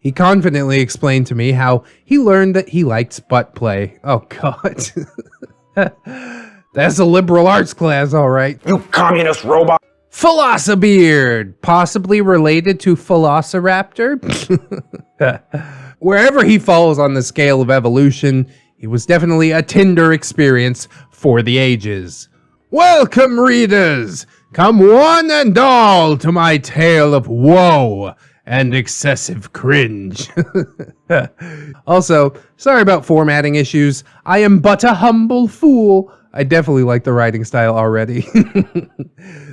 He confidently explained to me how he learned that he liked butt play. Oh, God. That's a liberal arts class, all right. You communist robot! Philosopher, possibly related to Velociraptor. Wherever he falls on the scale of evolution, he was definitely a Tinder experience for the ages. Welcome, readers! Come one and all to my tale of woe and excessive cringe. Also, sorry about formatting issues. I am but a humble fool. I definitely like the writing style already.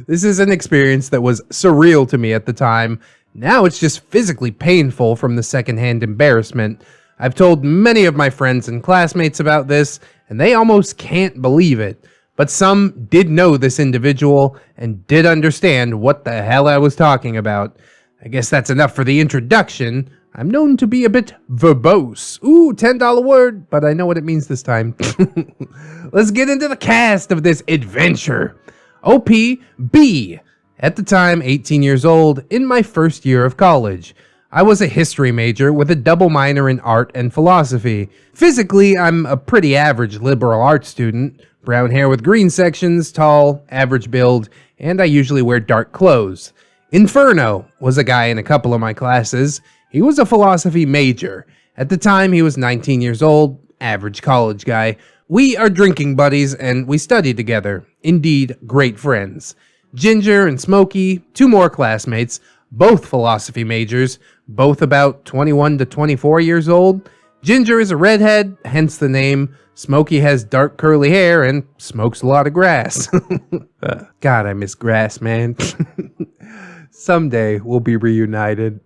This is an experience that was surreal to me at the time. Now it's just physically painful from the secondhand embarrassment. I've told many of my friends and classmates about this, and they almost can't believe it. But some did know this individual and did understand what the hell I was talking about. I guess that's enough for the introduction. I'm known to be a bit verbose. Ooh, $10 word, but I know what it means this time. Let's get into the cast of this adventure. OP-B. At the time, 18 years old, in my first year of college. I was a history major with a double minor in art and philosophy. Physically, I'm a pretty average liberal arts student. Brown hair with green sections, tall, average build, and I usually wear dark clothes. Inferno was a guy in a couple of my classes. He was a philosophy major. At the time, he was 19 years old, average college guy. We are drinking buddies, and we studied together. Indeed, great friends. Ginger and Smokey, two more classmates, both philosophy majors, both about 21 to 24 years old. Ginger is a redhead, hence the name. Smokey has dark curly hair and smokes a lot of grass. God, I miss grass, man. Someday we'll be reunited.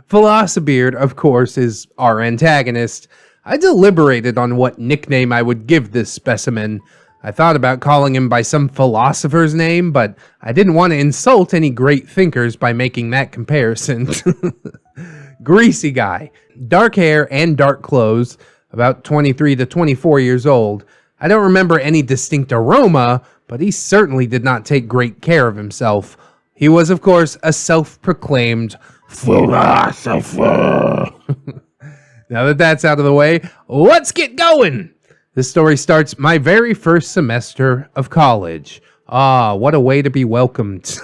Philosopher, of course, is our antagonist. I deliberated on what nickname I would give this specimen. I thought about calling him by some philosopher's name, but I didn't want to insult any great thinkers by making that comparison. Greasy guy. Dark hair and dark clothes. About 23 to 24 years old. I don't remember any distinct aroma, but he certainly did not take great care of himself. He was, of course, a self-proclaimed philosopher. Now that that's out of the way, let's get going! This story starts my very first semester of college. Ah, what a way to be welcomed.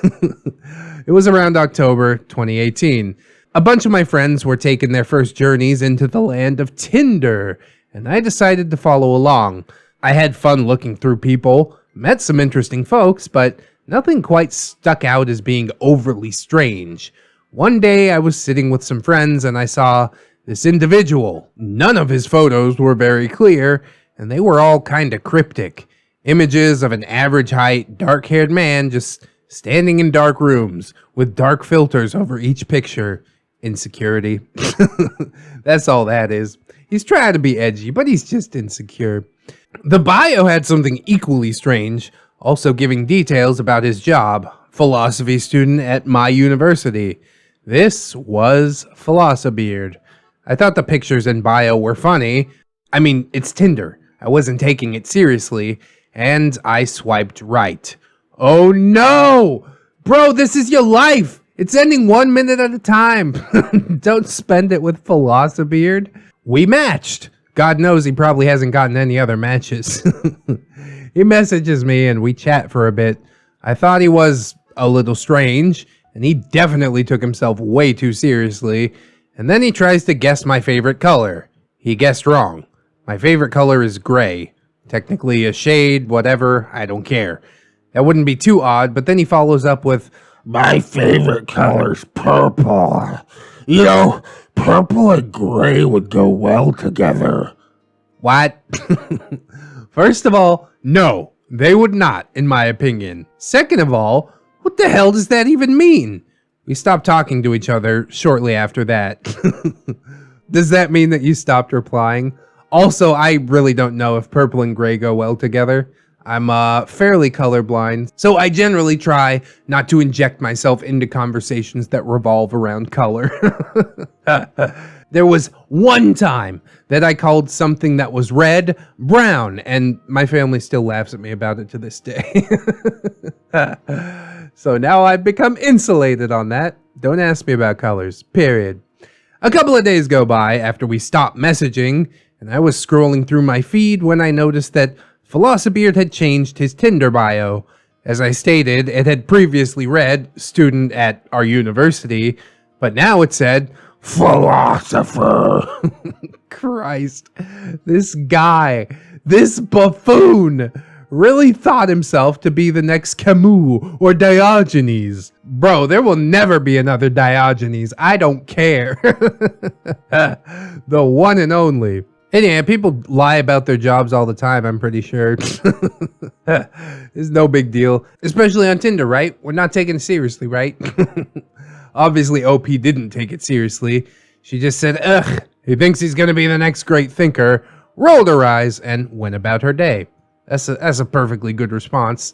It was around October 2018. A bunch of my friends were taking their first journeys into the land of Tinder, and I decided to follow along. I had fun looking through people, met some interesting folks, but nothing quite stuck out as being overly strange. One day I was sitting with some friends and I saw this individual. None of his photos were very clear, and they were all kinda cryptic. Images of an average height, dark-haired man just standing in dark rooms with dark filters over each picture. Insecurity. That's all that is. He's trying to be edgy, but he's just insecure. The bio had something equally strange, also giving details about his job. Philosophy student at my university. This was Philosopher. I thought the pictures and bio were funny. I mean, it's Tinder. I wasn't taking it seriously, and I swiped right. Oh no! Bro, this is your life! It's ending 1 minute at a time. Don't spend it with Philosopher. We matched. God knows he probably hasn't gotten any other matches. He messages me and we chat for a bit. I thought he was a little strange, and he definitely took himself way too seriously. And then he tries to guess my favorite color. He guessed wrong. My favorite color is gray. Technically a shade, whatever, I don't care. That wouldn't be too odd, but then he follows up with, My favorite color's purple. You know, purple and gray would go well together. What? First of all, no, they would not, in my opinion. Second of all, what the hell does that even mean? We stopped talking to each other shortly after that. Does that mean that you stopped replying? Also, I really don't know if purple and gray go well together. I'm fairly colorblind, so I generally try not to inject myself into conversations that revolve around color. There was one time that I called something that was red, brown, and my family still laughs at me about it to this day. So now I've become insulated on that. Don't ask me about colors, period. A couple of days go by after we stopped messaging, and I was scrolling through my feed when I noticed that philosopher had changed his Tinder bio. As I stated, it had previously read student at our university, but now it said philosopher. Christ, this guy, this buffoon, really thought himself to be the next Camus or Diogenes. Bro, there will never be another Diogenes. I don't care. The one and only. And yeah, people lie about their jobs all the time, I'm pretty sure. It's no big deal. Especially on Tinder, right? We're not taking it seriously, right? Obviously, OP didn't take it seriously. She just said, ugh, he thinks he's gonna be the next great thinker, rolled her eyes, and went about her day. That's a perfectly good response.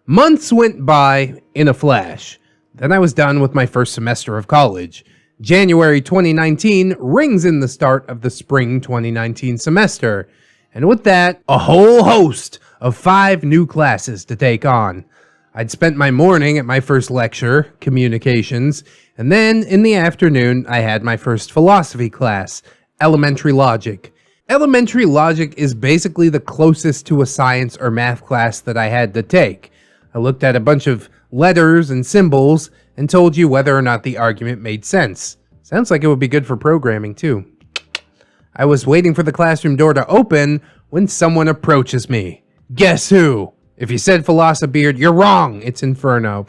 Months went by in a flash. Then I was done with my first semester of college. January 2019 rings in the start of the spring 2019 semester. And with that, a whole host of 5 new classes to take on. I'd spent my morning at my first lecture, communications, and then in the afternoon I had my first philosophy class, elementary logic. Elementary logic is basically the closest to a science or math class that I had to take. I looked at a bunch of letters and symbols and told you whether or not the argument made sense. Sounds like it would be good for programming too. I was waiting for the classroom door to open when someone approaches me. Guess who? If you said philosopher, you're wrong. It's Inferno.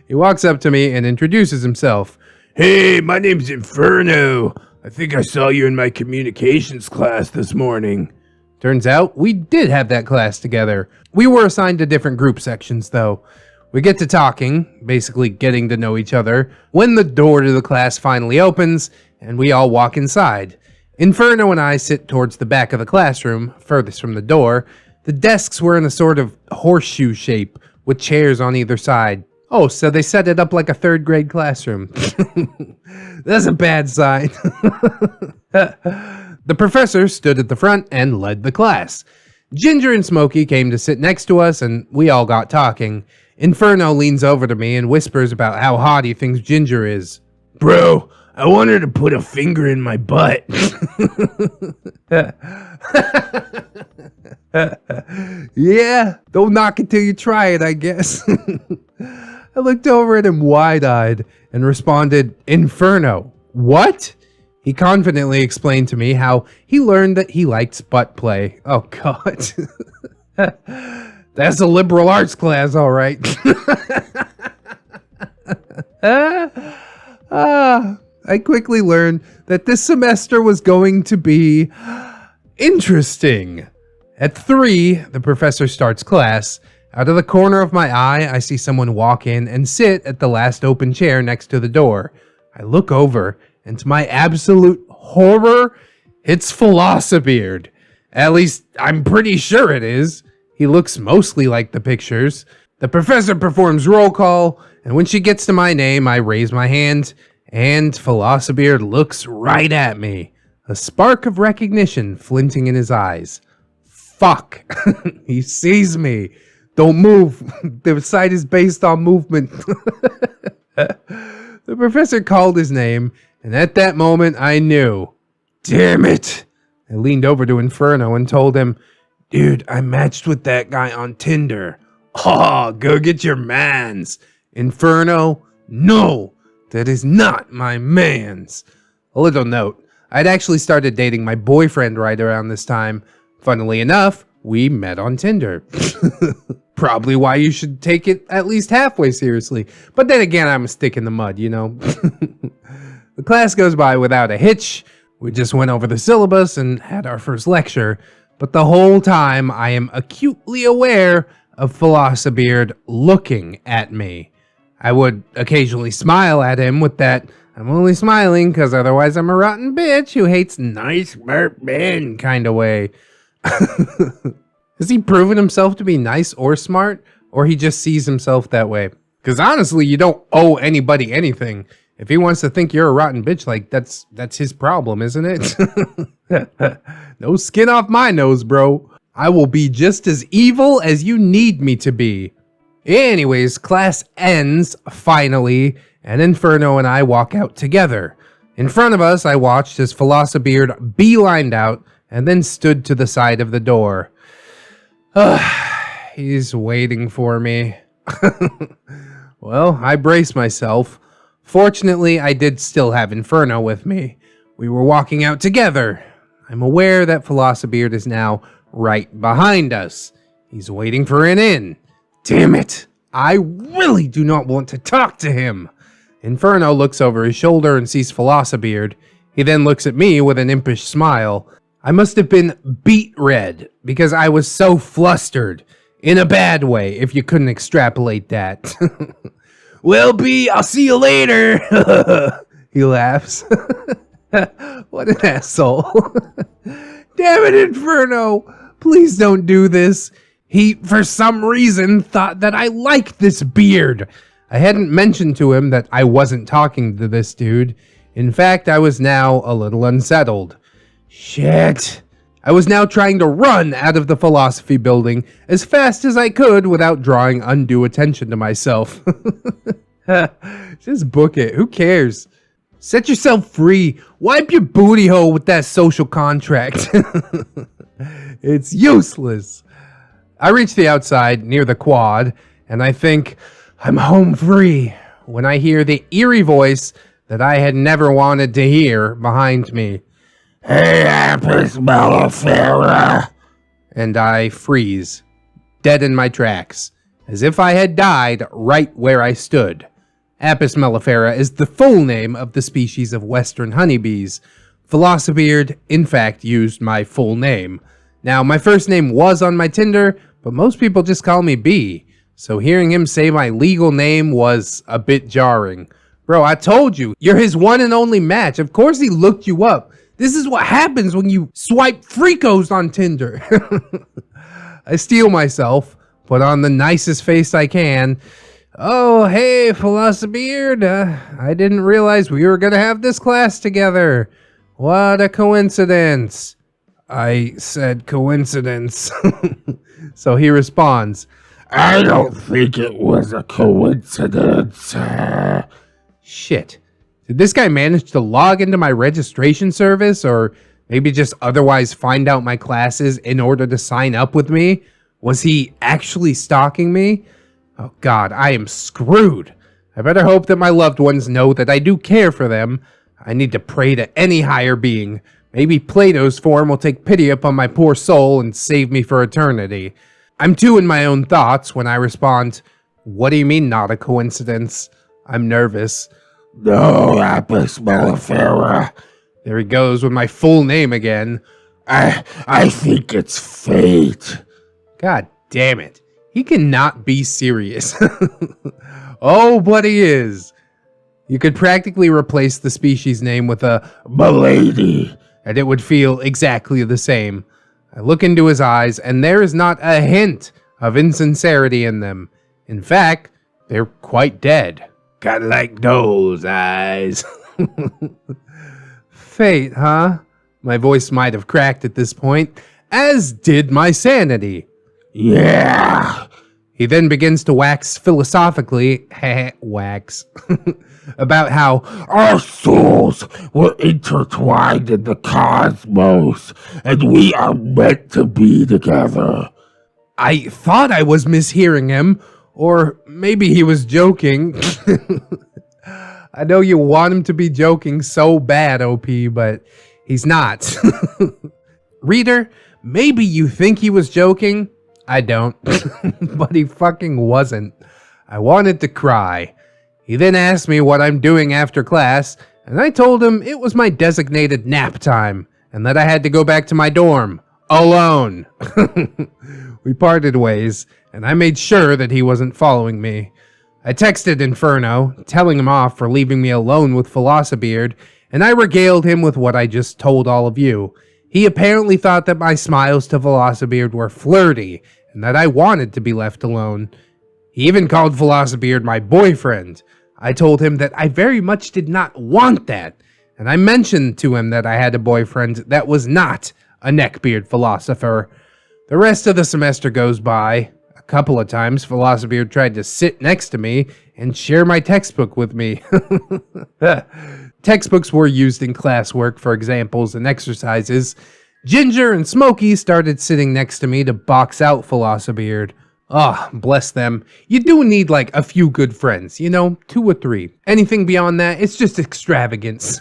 He walks up to me and introduces himself. Hey, my name's Inferno. I think I saw you in my communications class this morning. Turns out we did have that class together. We were assigned to different group sections though. We get to talking, basically getting to know each other, when the door to the class finally opens and we all walk inside. Inferno and I sit towards the back of the classroom, furthest from the door. The desks were in a sort of horseshoe shape with chairs on either side. Oh, so they set it up like a 3rd grade classroom. That's a bad sign. The professor stood at the front and led the class. Ginger and Smokey came to sit next to us and we all got talking. Inferno leans over to me and whispers about how hot he thinks Ginger is. Bro, I want her to put a finger in my butt. Yeah, don't knock it till you try it, I guess. I looked over at him wide-eyed and responded, Inferno, what? He confidently explained to me how he learned that he likes butt play. Oh, God. That's a liberal arts class, all right. I quickly learned that this semester was going to be interesting. At 3, the professor starts class. Out of the corner of my eye, I see someone walk in and sit at the last open chair next to the door. I look over, and to my absolute horror, it's philosopher. At least, I'm pretty sure it is. He looks mostly like the pictures. The professor performs roll call, and when she gets to my name, I raise my hand, and philosopher looks right at me. A spark of recognition flinting in his eyes. Fuck. He sees me. Don't move. The site is based on movement. The professor called his name, and at that moment I knew. Damn it. I leaned over to Inferno and told him, dude, I matched with that guy on Tinder. Oh, go get your mans. Inferno, no, that is not my mans. A little note, I'd actually started dating my boyfriend right around this time. Funnily enough, we met on Tinder. Probably why you should take it at least halfway seriously. But then again, I'm a stick in the mud, you know. The class goes by without a hitch. We just went over the syllabus and had our first lecture. But the whole time, I am acutely aware of philosopher looking at me. I would occasionally smile at him with that, I'm only smiling because otherwise I'm a rotten bitch who hates nice smart men kind of way. Has he proven himself to be nice or smart, or he just sees himself that way? Because honestly, you don't owe anybody anything. If he wants to think you're a rotten bitch, like, that's his problem, isn't it? No skin off my nose, bro. I will be just as evil as you need me to be. Anyways, class ends, finally, and Inferno and I walk out together. In front of us, I watched as PhilosopherBeard beelined out and then stood to the side of the door. He's waiting for me. Well, I braced myself. Fortunately, I did still have Inferno with me. We were walking out together. I'm aware that PhilosopherBeard is now right behind us. He's waiting for an in. Damn it! I really do not want to talk to him. Inferno looks over his shoulder and sees PhilosopherBeard. He then looks at me with an impish smile. I must have been beet red because I was so flustered. In a bad way, if you couldn't extrapolate that. Well, B, I'll see you later. He laughs. What an asshole. Damn it, Inferno. Please don't do this. He, for some reason, thought that I liked this beard. I hadn't mentioned to him that I wasn't talking to this dude. In fact, I was now a little unsettled. Shit. I was now trying to run out of the philosophy building as fast as I could without drawing undue attention to myself. Just book it. Who cares? Set yourself free. Wipe your booty hole with that social contract. It's useless. I reach the outside near the quad, and I think I'm home free when I hear the eerie voice that I had never wanted to hear behind me. Hey, Apis mellifera. And I freeze, dead in my tracks, as if I had died right where I stood. Apis mellifera is the full name of the species of western honeybees. PhilosopherBeard, in fact, used my full name. Now, my first name was on my Tinder, but most people just call me B, so hearing him say my legal name was a bit jarring. Bro, I told you, you're his one and only match. Of course he looked you up. This is what happens when you swipe freakos on Tinder. I steel myself, put on the nicest face I can. Oh, hey, PhilosopherBeard. I didn't realize we were going to have this class together. What a coincidence. I said coincidence. So he responds, I don't think it was a coincidence. Shit. Did this guy manage to log into my registration service, or maybe just otherwise find out my classes in order to sign up with me? Was he actually stalking me? Oh God, I am screwed. I better hope that my loved ones know that I do care for them. I need to pray to any higher being. Maybe Plato's form will take pity upon my poor soul and save me for eternity. I'm too in my own thoughts when I respond, what do you mean not a coincidence? I'm nervous. No, Apis mellifera. There he goes with my full name again. I think it's fate. God damn it. He cannot be serious. Oh, but he is. You could practically replace the species name with a Milady, and it would feel exactly the same. I look into his eyes, and there is not a hint of insincerity in them. In fact, they're quite dead. Kinda like those eyes. Fate, huh? My voice might have cracked at this point, as did my sanity. Yeah. He then begins to wax philosophically, wax, about how our souls were intertwined in the cosmos, and we are meant to be together. I thought I was mishearing him, or maybe he was joking. I know you want him to be joking so bad, OP, but he's not. Reader, maybe you think he was joking. I don't, but he fucking wasn't. I wanted to cry. He then asked me what I'm doing after class, and I told him it was my designated nap time, and that I had to go back to my dorm, alone. We parted ways, and I made sure that he wasn't following me. I texted Inferno, telling him off for leaving me alone with PhilosopherBeard, and I regaled him with what I just told all of you. He apparently thought that my smiles to PhilosopherBeard were flirty, and that I wanted to be left alone. He even called PhilosopherBeard my boyfriend. I told him that I very much did not want that, and I mentioned to him that I had a boyfriend that was not a neckbeard philosopher. The rest of the semester goes by. A couple of times, Philosopher tried to sit next to me and share my textbook with me. Textbooks were used in classwork for examples and exercises. Ginger and Smokey started sitting next to me to box out Philosopher. Ah, bless them. You do need like a few good friends, 2 or 3. Anything beyond that, it's just extravagance.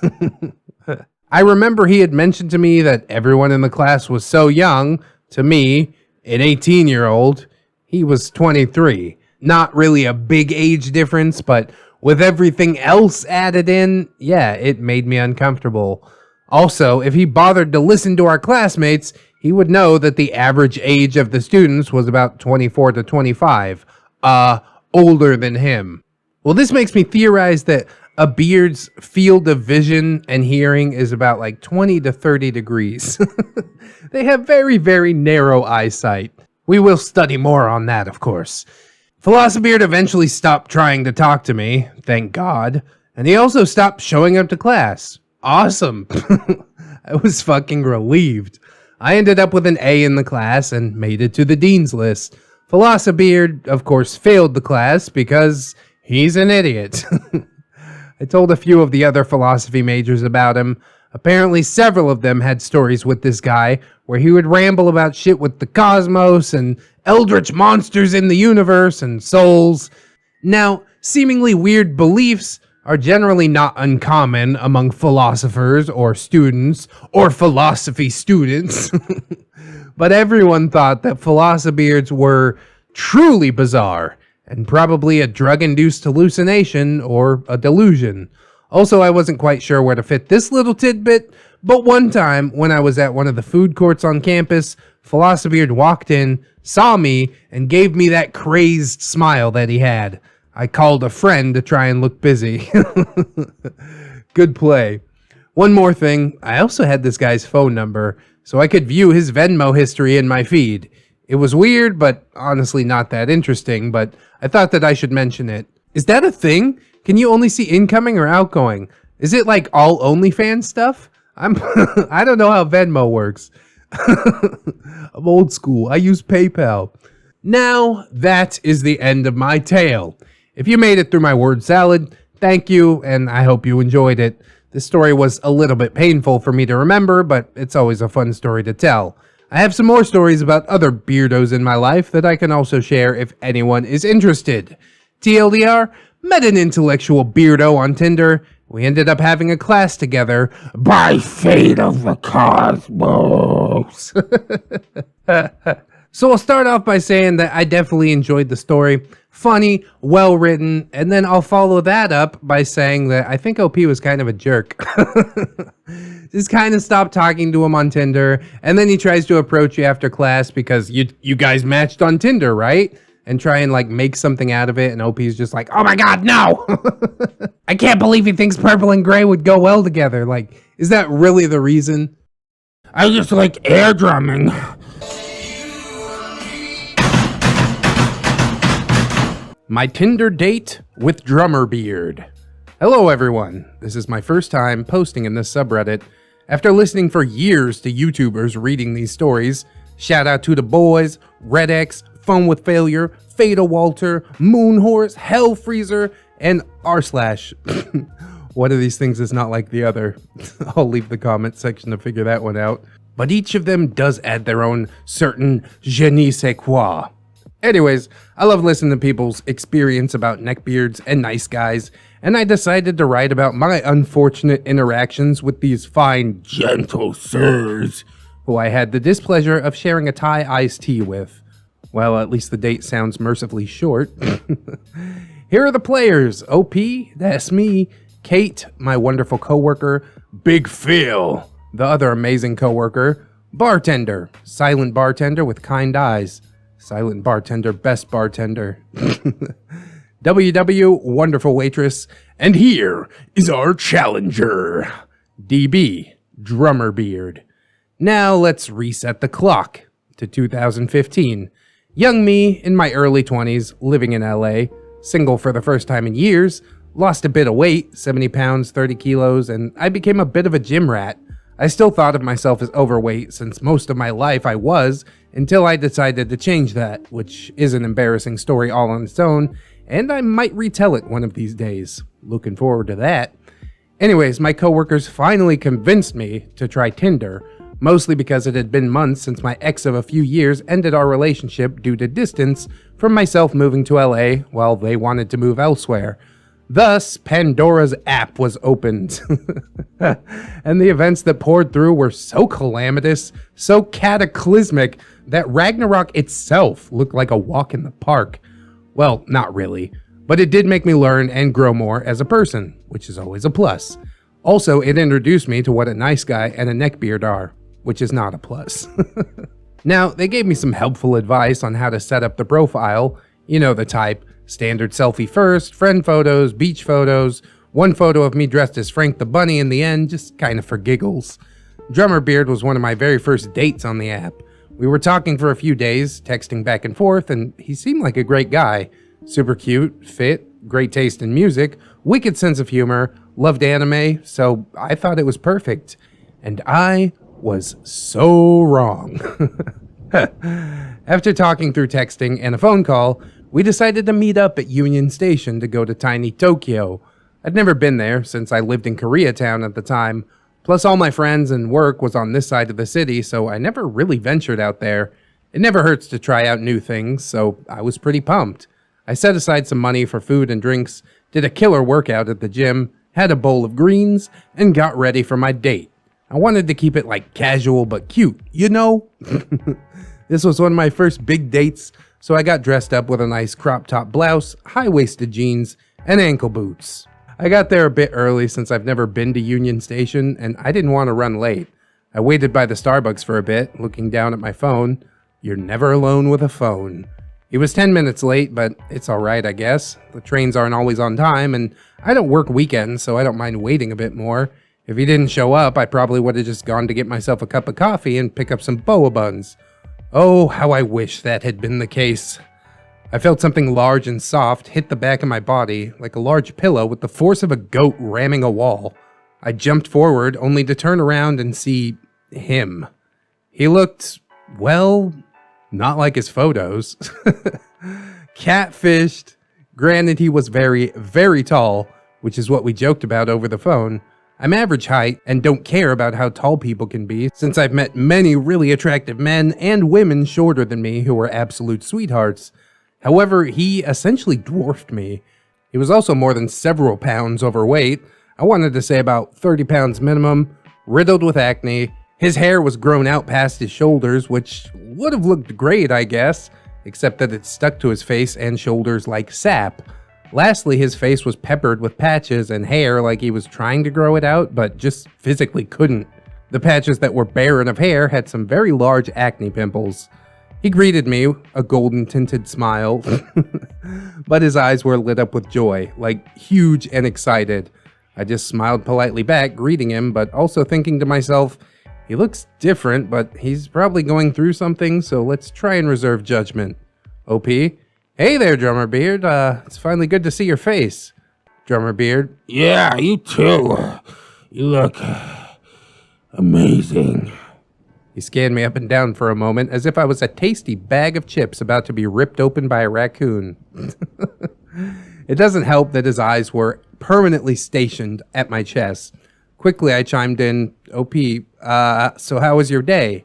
I remember he had mentioned to me that everyone in the class was so young. To me, an 18-year-old, he was 23. Not really a big age difference, but with everything else added in, yeah, it made me uncomfortable. Also, if he bothered to listen to our classmates, he would know that the average age of the students was about 24 to 25. Older than him. Well, this makes me theorize that a beard's field of vision and hearing is about like 20 to 30 degrees. They have very, very narrow eyesight. We will study more on that, of course. Philosopher eventually stopped trying to talk to me, thank God, and he also stopped showing up to class. Awesome. I was fucking relieved. I ended up with an A in the class and made it to the dean's list. Philosopher, of course, failed the class because he's an idiot. I told a few of the other philosophy majors about him. Apparently several of them had stories with this guy where he would ramble about shit with the cosmos and eldritch monsters in the universe and souls. Now, seemingly weird beliefs are generally not uncommon among philosophers or students or philosophy students. But everyone thought that philosophers were truly bizarre and probably a drug-induced hallucination or a delusion. Also, I wasn't quite sure where to fit this little tidbit, but one time when I was at one of the food courts on campus, Philosopher walked in, saw me, and gave me that crazed smile that he had. I called a friend to try and look busy. Good play. One more thing, I also had this guy's phone number, so I could view his Venmo history in my feed. It was weird, but honestly not that interesting, but I thought that I should mention it. Is that a thing? Can you only see incoming or outgoing? Is it like all OnlyFans stuff? I don't know how Venmo works. I'm old school. I use PayPal. Now, that is the end of my tale. If you made it through my word salad, thank you, and I hope you enjoyed it. This story was a little bit painful for me to remember, but it's always a fun story to tell. I have some more stories about other beardos in my life that I can also share if anyone is interested. TLDR, met an intellectual beardo on Tinder. We ended up having a class together. By fate of the cosmos. So I'll start off by saying that I definitely enjoyed the story. Funny, well written, and then I'll follow that up by saying that I think OP was kind of a jerk. Just kind of stopped talking to him on Tinder, and then he tries to approach you after class because you guys matched on Tinder, right? And try and like make something out of it, and OP's just like, oh my god, no! I can't believe he thinks purple and gray would go well together. Like, is that really the reason? I just like air drumming. My Tinder date with Drummer Beard. Hello everyone, this is my first time posting in this subreddit. After listening for years to YouTubers reading these stories, shout out to the boys, ReddX, Fun with Failure, Fatal Walter, Moonhorse, Hell Freezer, and r/. One of these things is not like the other. I'll leave the comment section to figure that one out. But each of them does add their own certain je ne sais quoi. Anyways, I love listening to people's experience about neckbeards and nice guys, and I decided to write about my unfortunate interactions with these fine, gentle sirs, who I had the displeasure of sharing a Thai iced tea with. Well, at least the date sounds mercifully short. Here are the players. OP, that's me. Kate, my wonderful coworker. Big Phil, the other amazing coworker. Bartender, silent bartender with kind eyes. Silent bartender, best bartender. WW, wonderful waitress. And here is our challenger. DB, Drummer Beard. Now let's reset the clock to 2015. Young me, in my early 20s, living in LA, single for the first time in years, lost a bit of weight, 70 pounds, 30 kilos, and I became a bit of a gym rat. I still thought of myself as overweight since most of my life I was, until I decided to change that, which is an embarrassing story all on its own, and I might retell it one of these days. Looking forward to that. Anyways, my coworkers finally convinced me to try Tinder, mostly because it had been months since my ex of a few years ended our relationship due to distance from myself moving to LA while they wanted to move elsewhere. Thus, Pandora's app was opened. And the events that poured through were so calamitous, so cataclysmic, that Ragnarok itself looked like a walk in the park. Well, not really, but it did make me learn and grow more as a person, which is always a plus. Also, it introduced me to what a nice guy and a neckbeard are, which is not a plus. Now, they gave me some helpful advice on how to set up the profile, you know the type. Standard selfie first, friend photos, beach photos, one photo of me dressed as Frank the Bunny in the end, just kind of for giggles. Drummer Beard was one of my very first dates on the app. We were talking for a few days, texting back and forth, and he seemed like a great guy. Super cute, fit, great taste in music, wicked sense of humor, loved anime, so I thought it was perfect. And I was so wrong. After talking through texting and a phone call, we decided to meet up at Union Station to go to tiny Tokyo. I'd never been there since I lived in Koreatown at the time, plus all my friends and work was on this side of the city, so I never really ventured out there. It never hurts to try out new things, so I was pretty pumped. I set aside some money for food and drinks, did a killer workout at the gym, had a bowl of greens, and got ready for my date. I wanted to keep it like casual but cute, you know? This was one of my first big dates, so I got dressed up with a nice crop top blouse, high-waisted jeans, and ankle boots. I got there a bit early since I've never been to Union Station, and I didn't want to run late. I waited by the Starbucks for a bit, looking down at my phone. You're never alone with a phone. It was 10 minutes late, but it's alright, I guess. The trains aren't always on time, and I don't work weekends, so I don't mind waiting a bit more. If he didn't show up, I probably would have just gone to get myself a cup of coffee and pick up some boa buns. Oh, how I wish that had been the case. I felt something large and soft hit the back of my body, like a large pillow with the force of a goat ramming a wall. I jumped forward, only to turn around and see him. He looked, well, not like his photos. Catfished. Granted, he was very, very tall, which is what we joked about over the phone. I'm average height and don't care about how tall people can be, since I've met many really attractive men and women shorter than me who were absolute sweethearts. However, he essentially dwarfed me. He was also more than several pounds overweight. I wanted to say about 30 pounds minimum, riddled with acne. His hair was grown out past his shoulders, which would have looked great, I guess, except that it stuck to his face and shoulders like sap. Lastly, his face was peppered with patches and hair like he was trying to grow it out, but just physically couldn't. The patches that were barren of hair had some very large acne pimples. He greeted me, a golden-tinted smile, but his eyes were lit up with joy, like huge and excited. I just smiled politely back, greeting him, but also thinking to myself, he looks different, but he's probably going through something, so let's try and reserve judgment. OP? Hey there, Drummer Beard. It's finally good to see your face. Drummer Beard. Yeah, you too. You look amazing. He scanned me up and down for a moment as if I was a tasty bag of chips about to be ripped open by a raccoon. It doesn't help that his eyes were permanently stationed at my chest. Quickly, I chimed in, OP, so how was your day?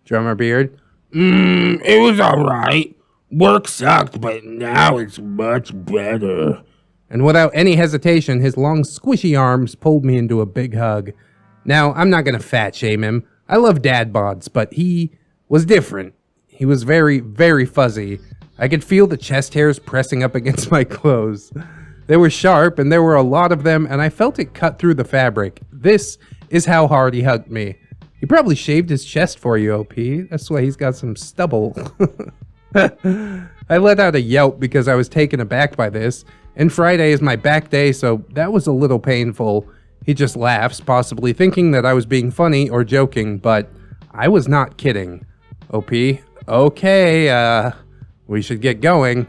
Drummer Beard. It was alright. Work sucked, but now it's much better. And without any hesitation, his long squishy arms pulled me into a big hug. Now, I'm not gonna fat shame him. I love dad bods, but he was different. He was very, very fuzzy. I could feel the chest hairs pressing up against my clothes. They were sharp, and there were a lot of them, and I felt it cut through the fabric. This is how hard he hugged me. He probably shaved his chest for you, OP. That's why he's got some stubble. I let out a yelp because I was taken aback by this, and Friday is my back day, so that was a little painful. He just laughs, possibly thinking that I was being funny or joking, but I was not kidding. OP, okay, we should get going.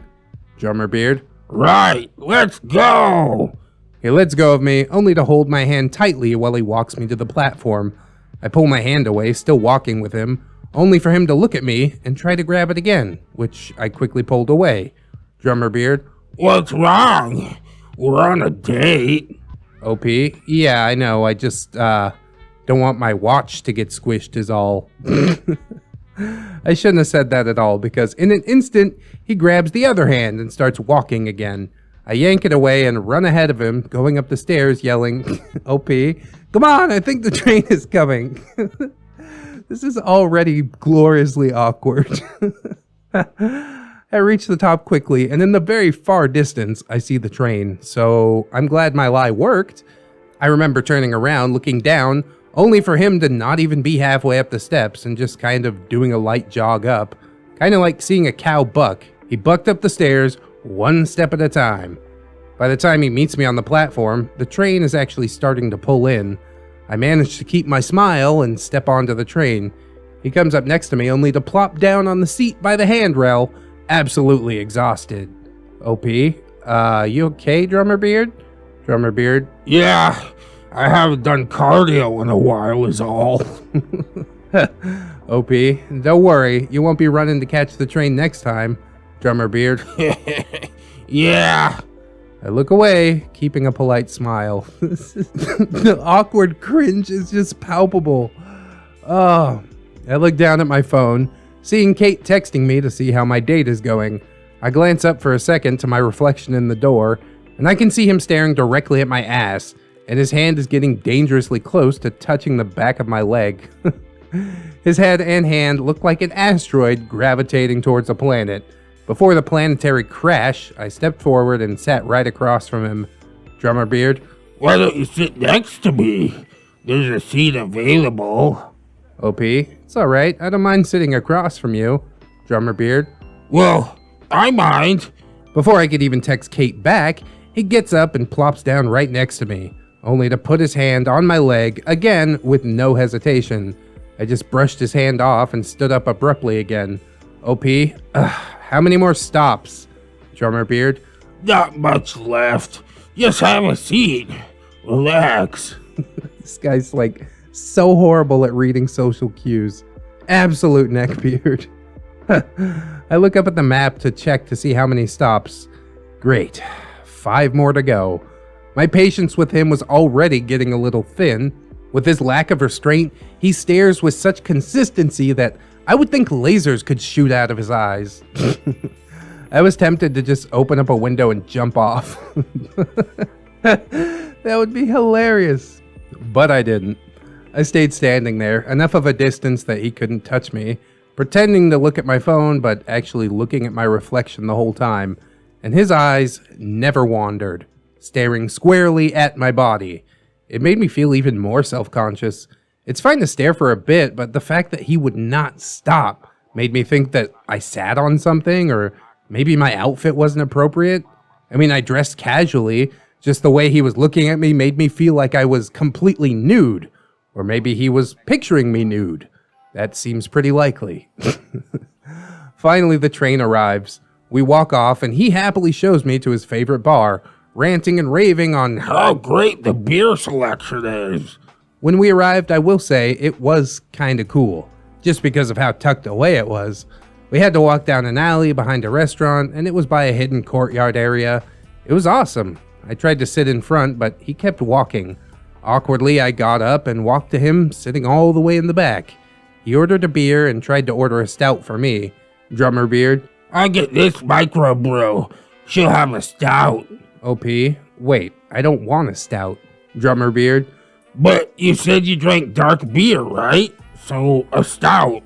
Drummer Beard. Right, let's go! He lets go of me, only to hold my hand tightly while he walks me to the platform. I pull my hand away, still walking with him, only for him to look at me and try to grab it again, which I quickly pulled away. Drummer Beard. What's wrong? We're on a date. OP. Yeah, I know. I just, don't want my watch to get squished is all. I shouldn't have said that at all, because in an instant, he grabs the other hand and starts walking again. I yank it away and run ahead of him, going up the stairs, yelling, OP, come on, I think the train is coming. This is already gloriously awkward. I reach the top quickly, and in the very far distance, I see the train, so I'm glad my lie worked. I remember turning around, looking down, only for him to not even be halfway up the steps and just kind of doing a light jog up. Kind of like seeing a cow buck. He bucked up the stairs, one step at a time. By the time he meets me on the platform, the train is actually starting to pull in. I manage to keep my smile and step onto the train. He comes up next to me only to plop down on the seat by the handrail, absolutely exhausted. OP, you okay, Drummer Beard? Drummer Beard. Yeah, I haven't done cardio in a while is all. OP, don't worry, you won't be running to catch the train next time. Drummer Beard. Yeah. I look away, keeping a polite smile. The awkward cringe is just palpable. Oh, I look down at my phone, seeing Kate texting me to see how my date is going. I glance up for a second to my reflection in the door, and I can see him staring directly at my ass, and his hand is getting dangerously close to touching the back of my leg. His head and hand look like an asteroid gravitating towards a planet. Before the planetary crash, I stepped forward and sat right across from him. Drummer Beard. Why don't you sit next to me? There's a seat available. OP. It's alright, I don't mind sitting across from you. Drummer Beard. Well, I mind. Before I could even text Kate back, he gets up and plops down right next to me, only to put his hand on my leg, again with no hesitation. I just brushed his hand off and stood up abruptly again. OP. How many more stops? Drummer Beard. Not much left. Just have a seat. Relax. This guy's like so horrible at reading social cues. Absolute neckbeard. I look up at the map to check to see how many stops. Great. 5 more to go. My patience with him was already getting a little thin. With his lack of restraint, he stares with such consistency that I would think lasers could shoot out of his eyes. I was tempted to just open up a window and jump off. That would be hilarious. But I didn't. I stayed standing there, enough of a distance that he couldn't touch me, pretending to look at my phone, but actually looking at my reflection the whole time. And his eyes never wandered, staring squarely at my body. It made me feel even more self-conscious. It's fine to stare for a bit, but the fact that he would not stop made me think that I sat on something, or maybe my outfit wasn't appropriate. I mean, I dressed casually, just the way he was looking at me made me feel like I was completely nude. Or maybe he was picturing me nude. That seems pretty likely. Finally, the train arrives. We walk off, and he happily shows me to his favorite bar, ranting and raving on how great the beer selection is. When we arrived, I will say, it was kinda cool, just because of how tucked away it was. We had to walk down an alley behind a restaurant, and it was by a hidden courtyard area. It was awesome. I tried to sit in front, but he kept walking. Awkwardly, I got up and walked to him, sitting all the way in the back. He ordered a beer and tried to order a stout for me. Drummer Beard. I get this microbrew. She'll have a stout. OP. Wait, I don't want a stout. Drummer Beard. But you said you drank dark beer, right? So, a stout.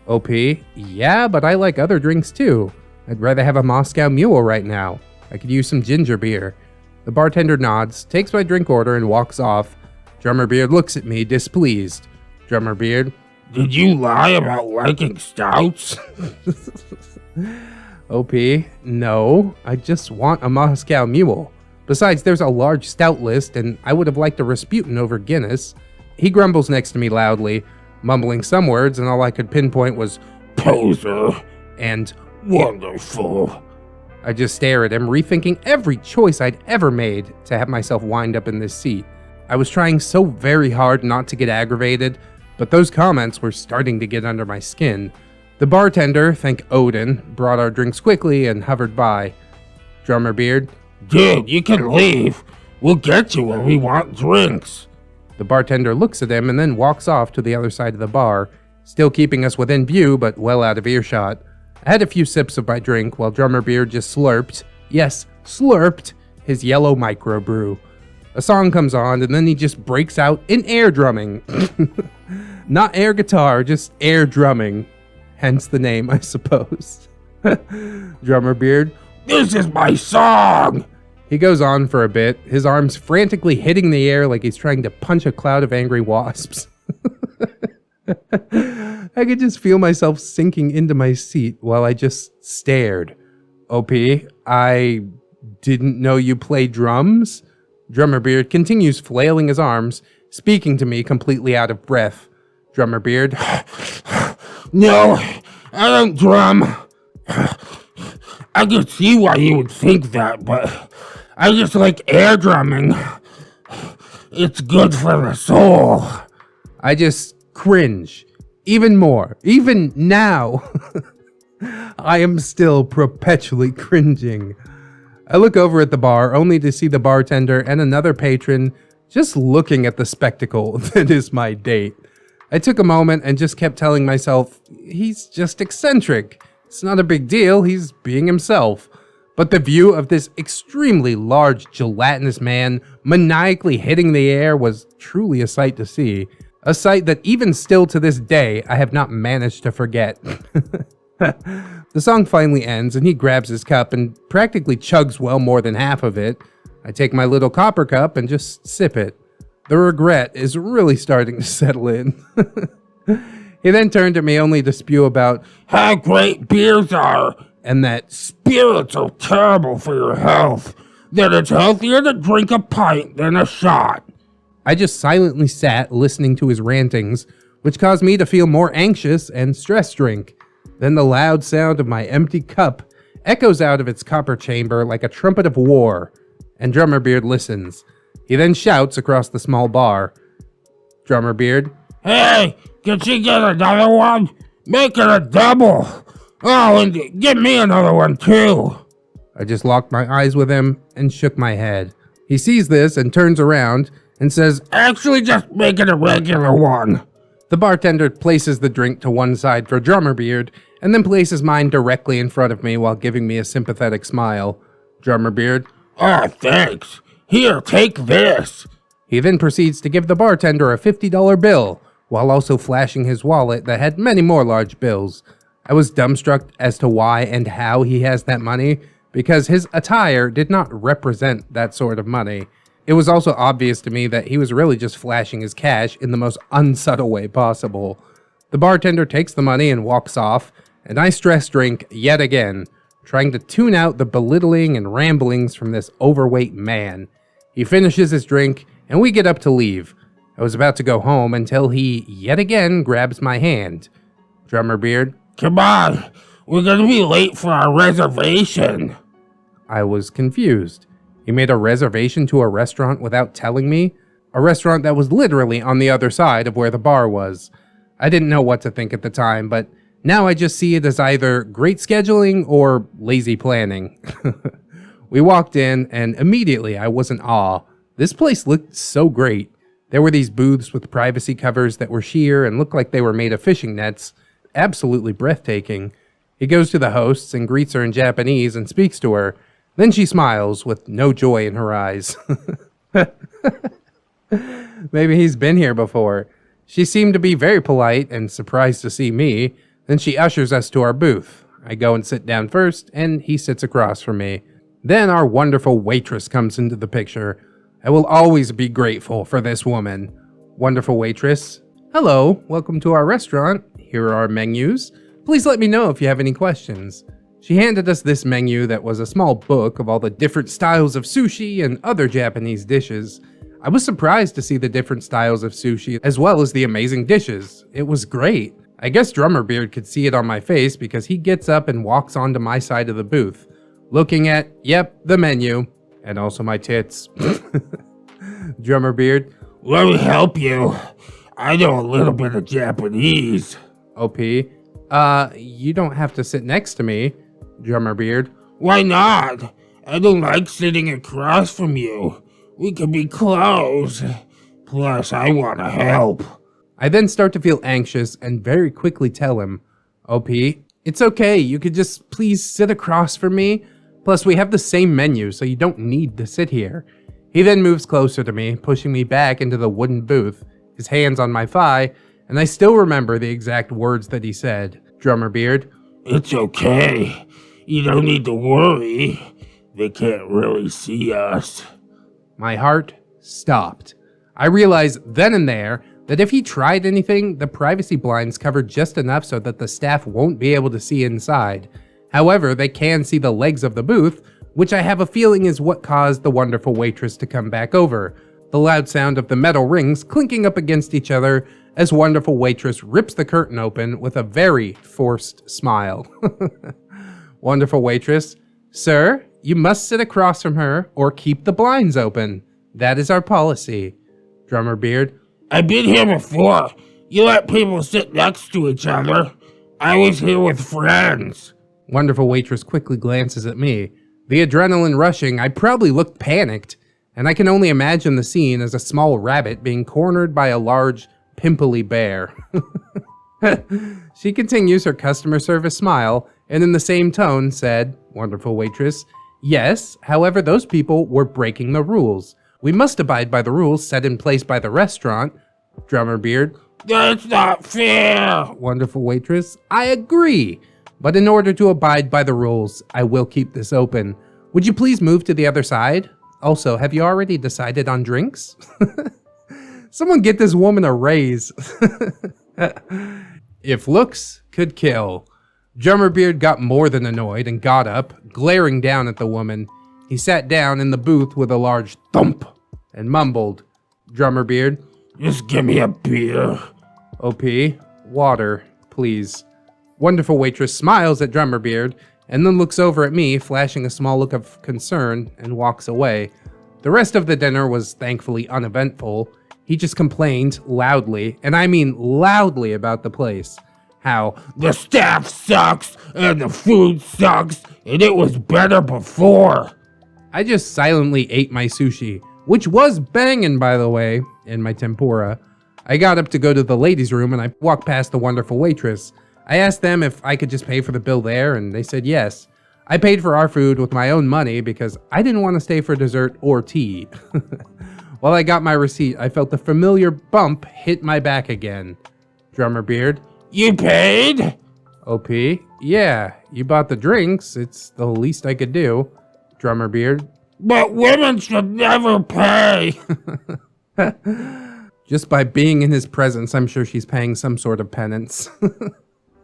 OP. Yeah, but I like other drinks too. I'd rather have a Moscow Mule right now. I could use some ginger beer. The bartender nods, takes my drink order, and walks off. Drummer Beard looks at me, displeased. Drummer Beard. Did you lie about liking stouts? OP. No, I just want a Moscow Mule. Besides, there's a large stout list, and I would have liked a Rasputin over Guinness. He grumbles next to me loudly, mumbling some words, and all I could pinpoint was poser and wonderful. I just stare at him, rethinking every choice I'd ever made to have myself wind up in this seat. I was trying so very hard not to get aggravated, But those comments were starting to get under my skin. The bartender, thank Odin, brought our drinks quickly and hovered by. Drummer Beard, Dude, you can leave. We'll get you when we want drinks. The bartender looks at him and then walks off to the other side of the bar, still keeping us within view but well out of earshot. I had a few sips of my drink while Drummer Beard just slurped, yes, slurped, his yellow microbrew. A song comes on and then he just breaks out in air drumming. Not air guitar, just air drumming. Hence the name, I suppose. Drummer Beard, This is my song. he goes on for a bit, his arms frantically hitting the air like he's trying to punch a cloud of angry wasps. I could just feel myself sinking into my seat while I just stared. OP, I didn't know you play drums? Drummer Beard continues flailing his arms, speaking to me completely out of breath. Drummer Beard, No, I don't drum. I can see why you would think that, but I just like air drumming. It's good for the soul. I just cringe. Even more. Even now. I am still perpetually cringing. I look over at the bar only to see the bartender and another patron just looking at the spectacle that is my date. I took a moment and just kept telling myself, he's just eccentric. It's not a big deal, he's being himself. But the view of this extremely large gelatinous man maniacally hitting the air was truly a sight to see. A sight that even still to this day, I have not managed to forget. The song finally ends and he grabs his cup and practically chugs well more than half of it. I take my little copper cup and just sip it. The regret is really starting to settle in. He then turned to me only to spew about how great beers are, and that spirits are terrible for your health, that it's healthier to drink a pint than a shot. I just silently sat listening to his rantings, which caused me to feel more anxious and stress drink. Then the loud sound of my empty cup echoes out of its copper chamber like a trumpet of war, and Drummer Beard listens. He then shouts across the small bar. Drummer Beard, Hey, can she get another one? Make it a double. Oh, and give me another one too. I just locked my eyes with him and shook my head. He sees this and turns around and says, Actually, just make it a regular one. The bartender places the drink to one side for Drummer Beard and then places mine directly in front of me while giving me a sympathetic smile. Drummer Beard, Oh, thanks. Here, take this. He then proceeds to give the bartender a $50 bill while also flashing his wallet that had many more large bills. I was dumbstruck as to why and how he has that money because his attire did not represent that sort of money. It was also obvious to me that he was really just flashing his cash in the most unsubtle way possible. The bartender takes the money and walks off, and I stress drink yet again, trying to tune out the belittling and ramblings from this overweight man. He finishes his drink, and we get up to leave. I was about to go home until he yet again grabs my hand. Drummer Beard, Come on, we're gonna be late for our reservation. I was confused. He made a reservation to a restaurant without telling me? A restaurant that was literally on the other side of where the bar was. I didn't know what to think at the time, but now I just see it as either great scheduling or lazy planning. We walked in, and immediately I was in awe. This place looked so great. There were these booths with privacy covers that were sheer and looked like they were made of fishing nets. Absolutely breathtaking. He goes to the hosts and greets her in Japanese and speaks to her. Then she smiles with no joy in her eyes. Maybe he's been here before. She seemed to be very polite and surprised to see me. Then she ushers us to our booth. I go and sit down first, and he sits across from me. Then our wonderful waitress comes into the picture. I will always be grateful for this woman. Wonderful waitress. Hello, welcome to our restaurant. Here are our menus. Please let me know if you have any questions. She handed us this menu that was a small book of all the different styles of sushi and other Japanese dishes. I was surprised to see the different styles of sushi as well as the amazing dishes. It was great. I guess Drummer Beard could see it on my face because he gets up and walks onto my side of the booth, looking at, yep, the menu, and also my tits. Drummer Beard, Let me help you. I know a little bit of Japanese. OP, you don't have to sit next to me, Drummer Beard. Why not? I don't like sitting across from you. We could be close. Plus, I want to help. I then start to feel anxious and very quickly tell him, OP, it's okay, you could just please sit across from me. Plus, we have the same menu, so you don't need to sit here. He then moves closer to me, pushing me back into the wooden booth, his hands on my thigh, and I still remember the exact words that he said. Drummer Beard, it's okay. You don't need to worry. They can't really see us. My heart stopped. I realized then and there that if he tried anything, the privacy blinds covered just enough so that the staff won't be able to see inside. However, they can see the legs of the booth, which I have a feeling is what caused the wonderful waitress to come back over. The loud sound of the metal rings clinking up against each other as wonderful waitress rips the curtain open with a very forced smile. Wonderful waitress, sir, you must sit across from her or keep the blinds open. That is our policy. Drummer Beard, I've been here before. You let people sit next to each other. I was here with friends. Wonderful waitress quickly glances at me. The adrenaline rushing, I probably looked panicked, and I can only imagine the scene as a small rabbit being cornered by a large, pimply bear. She continues her customer service smile, and in the same tone said, wonderful waitress, yes, however, those people were breaking the rules. We must abide by the rules set in place by the restaurant. Drummer Beard, that's not fair. Wonderful waitress, I agree. But in order to abide by the rules, I will keep this open. Would you please move to the other side? Also, have you already decided on drinks? Someone get this woman a raise. If looks could kill. Drummer Beard got more than annoyed and got up, glaring down at the woman. He sat down in the booth with a large thump and mumbled, Drummer Beard, just give me a beer. OP, water, please. Wonderful waitress smiles at Drummer Beard and then looks over at me, flashing a small look of concern, and walks away. The rest of the dinner was thankfully uneventful. He just complained loudly, and I mean loudly, about the place. How the staff sucks and the food sucks and it was better before. I just silently ate my sushi, which was banging, by the way, and my tempura. I got up to go to the ladies' room and I walked past the wonderful waitress. I asked them if I could just pay for the bill there, and they said yes. I paid for our food with my own money because I didn't want to stay for dessert or tea. While I got my receipt, I felt the familiar bump hit my back again. Drummer Beard, you paid? OP, yeah, you bought the drinks. It's the least I could do. Drummer Beard, but women should never pay. Just by being in his presence, I'm sure she's paying some sort of penance.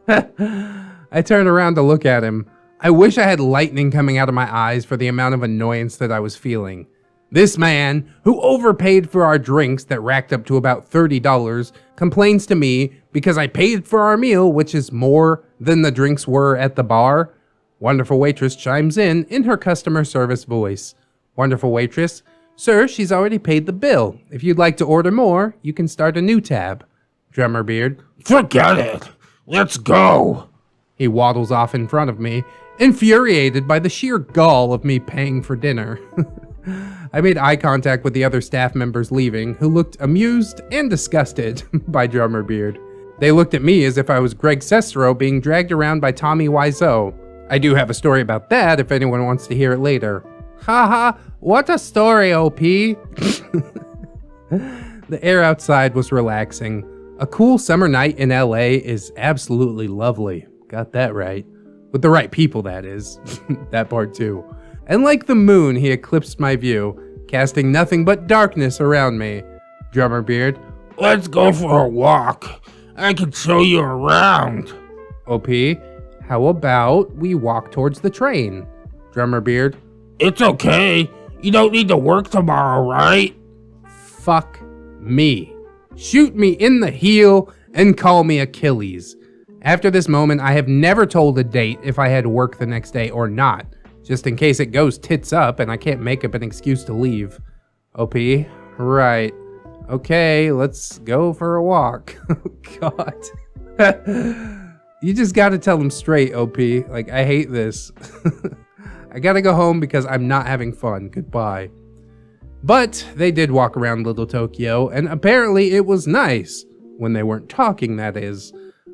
I turned around to look at him. I wish I had lightning coming out of my eyes for the amount of annoyance that I was feeling. This man, who overpaid for our drinks that racked up to about $30, complains to me because I paid for our meal, which is more than the drinks were at the bar. Wonderful waitress chimes in her customer service voice. Wonderful waitress, sir, she's already paid the bill. If you'd like to order more, you can start a new tab. Drummer Beard, forget it. Let's go. He waddles off in front of me, infuriated by the sheer gall of me paying for dinner. I made eye contact with the other staff members leaving, who looked amused and disgusted by Drummer Beard. They looked at me as if I was Greg Sestero being dragged around by Tommy Wiseau. I do have a story about that if anyone wants to hear it later. Haha, what a story, OP. The air outside was relaxing. A cool summer night in LA is absolutely lovely. Got that right. With the right people, that is. That part too. And like the moon, he eclipsed my view, casting nothing but darkness around me. Drummer Beard, let's go for a walk. I can show you around. OP, how about we walk towards the train? Drummer Beard, it's okay. You don't need to work tomorrow, right? Fuck me. Shoot me in the heel and call me Achilles. After this moment, I have never told a date if I had work the next day or not, just in case it goes tits up and I can't make up an excuse to leave. OP, right. Okay, let's go for a walk. Oh, God. You just gotta tell them straight, OP. Like, I hate this. I gotta go home because I'm not having fun. Goodbye. But they did walk around Little Tokyo, and apparently it was nice. When they weren't talking, that is.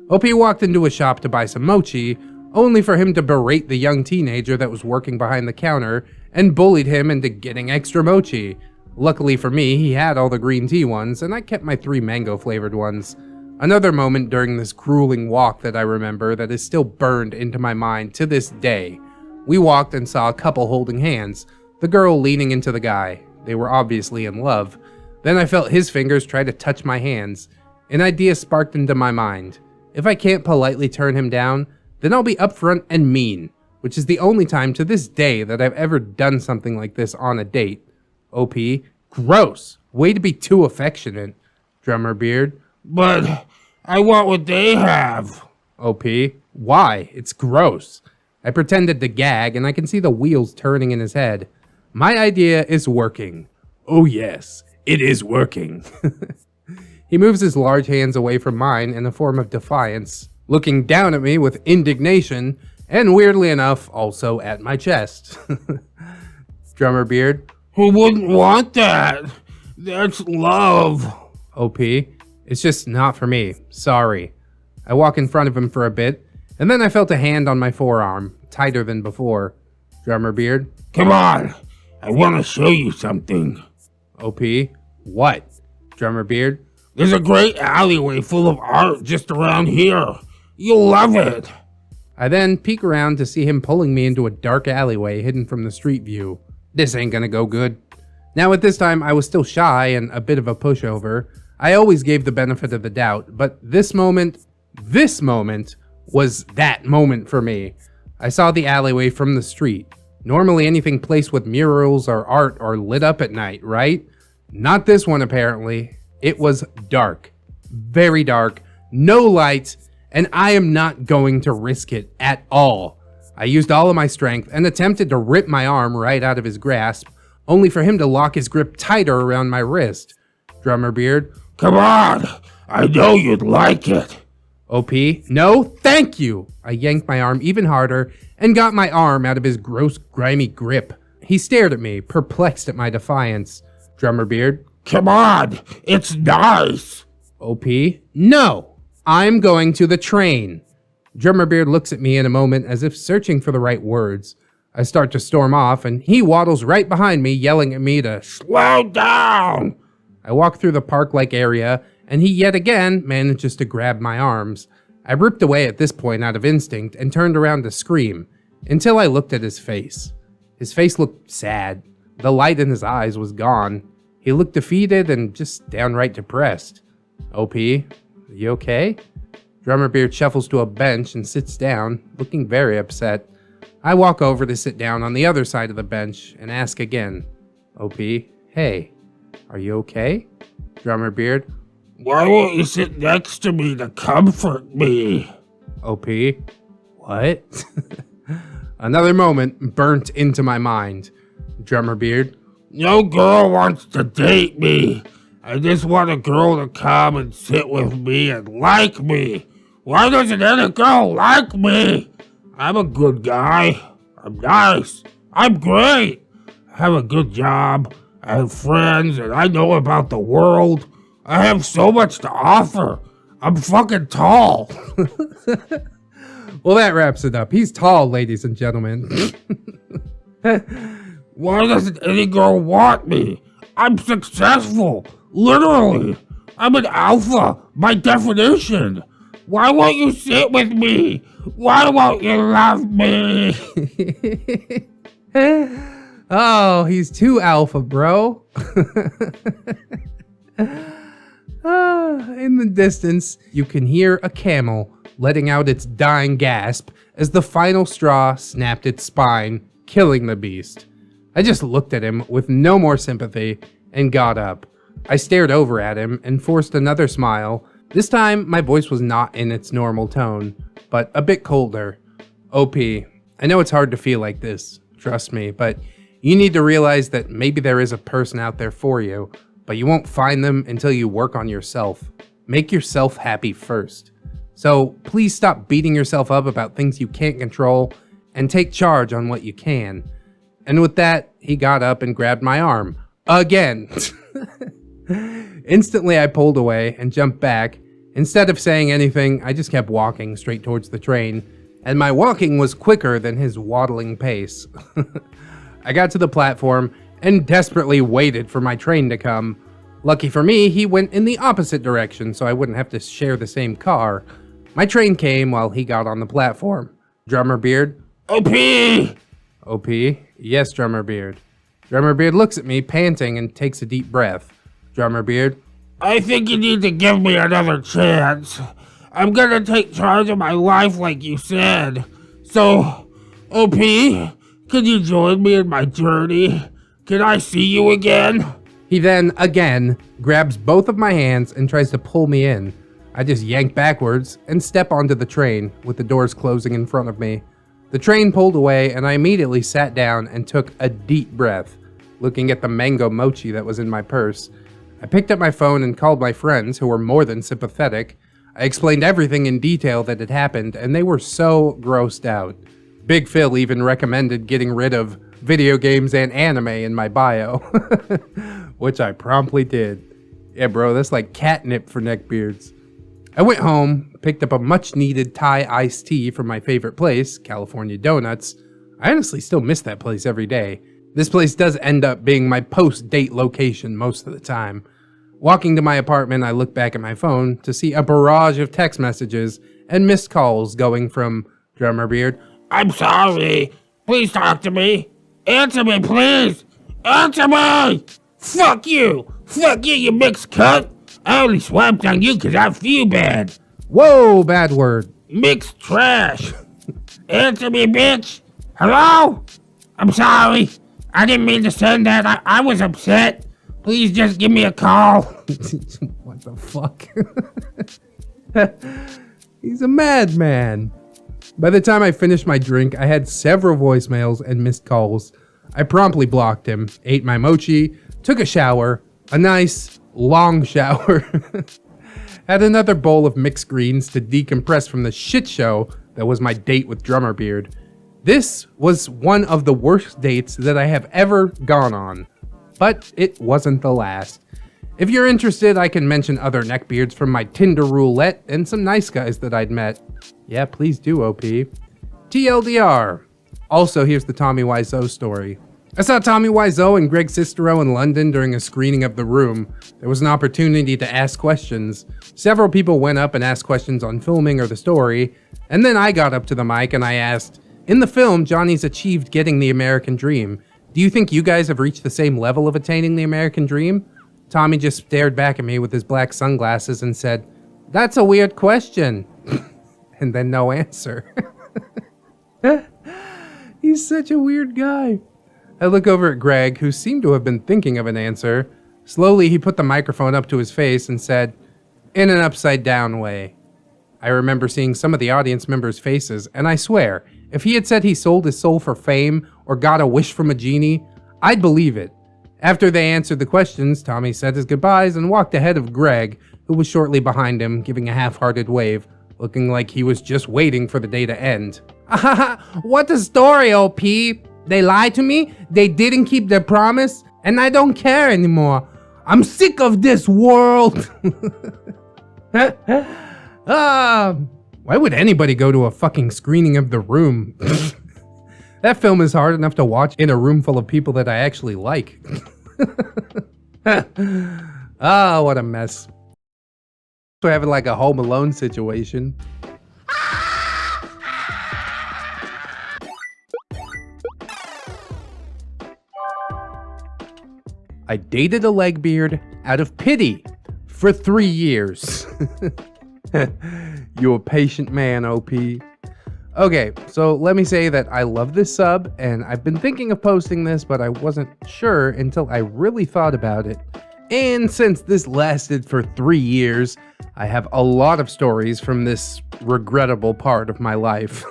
OP walked into a shop to buy some mochi, only for him to berate the young teenager that was working behind the counter and bullied him into getting extra mochi. Luckily for me, he had all the green tea ones, and I kept my 3 mango-flavored ones. Another moment during this grueling walk that I remember that is still burned into my mind to this day. We walked and saw a couple holding hands, the girl leaning into the guy. They were obviously in love. Then I felt his fingers try to touch my hands. An idea sparked into my mind. If I can't politely turn him down, then I'll be upfront and mean, which is the only time to this day that I've ever done something like this on a date. OP, gross. Way to be too affectionate. Drummer Beard. But I want what they have. OP, why? It's gross. I pretended to gag, and I can see the wheels turning in his head. My idea is working. Oh yes, it is working. He moves his large hands away from mine in a form of defiance, looking down at me with indignation, and weirdly enough, also at my chest. Drummer Beard. Who wouldn't want that? That's love. OP, it's just not for me. Sorry. I walk in front of him for a bit, and then I felt a hand on my forearm, tighter than before. Drummer Beard. Come on, I want to show you something. OP, what? Drummer Beard. There's a great alleyway full of art just around here. You'll love it. I then peek around to see him pulling me into a dark alleyway hidden from the street view. This ain't gonna go good. Now at this time I was still shy and a bit of a pushover. I always gave the benefit of the doubt, but this moment was that moment for me. I saw the alleyway from the street. Normally anything placed with murals or art are lit up at night, right? Not this one apparently. It was dark. Very dark. No lights. And I am not going to risk it at all. I used all of my strength and attempted to rip my arm right out of his grasp, only for him to lock his grip tighter around my wrist. Drummer Beard. Come on, I know you'd like it. OP, no, thank you. I yanked my arm even harder and got my arm out of his gross, grimy grip. He stared at me, perplexed at my defiance. Drummer Beard. Come on, it's nice. OP, no, I'm going to the train. Drummer Beard looks at me in a moment as if searching for the right words. I start to storm off and he waddles right behind me yelling at me to slow down. I walk through the park-like area and he yet again manages to grab my arms. I ripped away at this point out of instinct and turned around to scream until I looked at his face. His face looked sad. The light in his eyes was gone. He looked defeated and just downright depressed. OP, you okay? Drummer Beard shuffles to a bench and sits down, looking very upset. I walk over to sit down on the other side of the bench and ask again. OP, hey, are you okay? Drummer Beard. Why won't you sit next to me to comfort me? OP, what? Another moment burnt into my mind. Drummer Beard. No girl wants to date me. I just want a girl to come and sit with me and like me. Why doesn't any girl like me? I'm a good guy. I'm nice. I'm great. I have a good job. I have friends and I know about the world. I have so much to offer. I'm fucking tall. Well, that wraps it up. He's tall, ladies and gentlemen. Why doesn't any girl want me? I'm successful. Literally. I'm an alpha, by definition. Why won't you sit with me? Why won't you love me? Oh, he's too alpha, bro. In the distance, you can hear a camel letting out its dying gasp as the final straw snapped its spine, killing the beast. I just looked at him with no more sympathy and got up. I stared over at him and forced another smile. This time, my voice was not in its normal tone, but a bit colder. OP, I know it's hard to feel like this, trust me, but you need to realize that maybe there is a person out there for you. but you won't find them until you work on yourself. Make yourself happy first. So please stop beating yourself up about things you can't control and take charge on what you can. And with that, he got up and grabbed my arm. Again. Instantly, I pulled away and jumped back. Instead of saying anything, I just kept walking straight towards the train, and my walking was quicker than his waddling pace. I got to the platform and desperately waited for my train to come. Lucky for me, he went in the opposite direction, so I wouldn't have to share the same car. My train came while he got on the platform. Drummer Beard? OP! OP? Yes, Drummer Beard. Drummer Beard looks at me, panting, and takes a deep breath. Drummer Beard? I think you need to give me another chance. I'm gonna take charge of my life like you said. So, OP, can you join me in my journey? Can I see you again? He then, again, grabs both of my hands and tries to pull me in. I just yank backwards and step onto the train, with the doors closing in front of me. The train pulled away, and I immediately sat down and took a deep breath, looking at the mango mochi that was in my purse. I picked up my phone and called my friends, who were more than sympathetic. I explained everything in detail that had happened, and they were so grossed out. Big Phil even recommended getting rid of video games and anime in my bio, which I promptly did. Yeah, bro, that's like catnip for neckbeards. I went home, picked up a much-needed Thai iced tea from my favorite place, California Donuts. I honestly still miss that place every day. This place does end up being my post-date location most of the time. Walking to my apartment, I look back at my phone to see a barrage of text messages and missed calls going from Drummer Beard. I'm sorry. Please talk to me. Answer me, please. Answer me. Fuck you. Fuck you, you mixed cunt. I only swiped on you because I feel bad. Whoa, bad word. Mixed trash. Answer me, bitch. Hello? I'm sorry. I didn't mean to send that. I was upset. Please just give me a call. What the fuck? He's a madman. By the time I finished my drink, I had several voicemails and missed calls. I promptly blocked him, ate my mochi, took a shower, a nice, long shower, had another bowl of mixed greens to decompress from the shit show that was my date with Drummer Beard. This was one of the worst dates that I have ever gone on, but it wasn't the last. If you're interested, I can mention other neckbeards from my Tinder roulette and some nice guys that I'd met. Yeah, please do, OP. TLDR. Also, here's the Tommy Wiseau story. I saw Tommy Wiseau and Greg Sestero in London during a screening of The Room. There was an opportunity to ask questions. Several people went up and asked questions on filming or the story, and then I got up to the mic and I asked, in the film, Johnny's achieved getting the American dream. Do you think you guys have reached the same level of attaining the American dream? Tommy just stared back at me with his black sunglasses and said, "That's a weird question." And then no answer. He's such a weird guy. I look over at Greg, who seemed to have been thinking of an answer. Slowly, he put the microphone up to his face and said, "In an upside down way." I remember seeing some of the audience members' faces, and I swear, if he had said he sold his soul for fame or got a wish from a genie, I'd believe it. After they answered the questions, Tommy said his goodbyes and walked ahead of Greg, who was shortly behind him, giving a half-hearted wave, looking like he was just waiting for the day to end. What a story, OP! They lied to me, they didn't keep their promise, and I don't care anymore. I'm sick of this world! Why would anybody go to a fucking screening of The Room? That film is hard enough to watch in a room full of people that I actually like. Ah, what a mess. So having like a Home Alone situation. I dated a legbeard out of pity for 3 years. You a patient man, OP. Okay, so let me say that I love this sub, and I've been thinking of posting this, but I wasn't sure until I really thought about it. And since this lasted for 3 years, I have a lot of stories from this regrettable part of my life.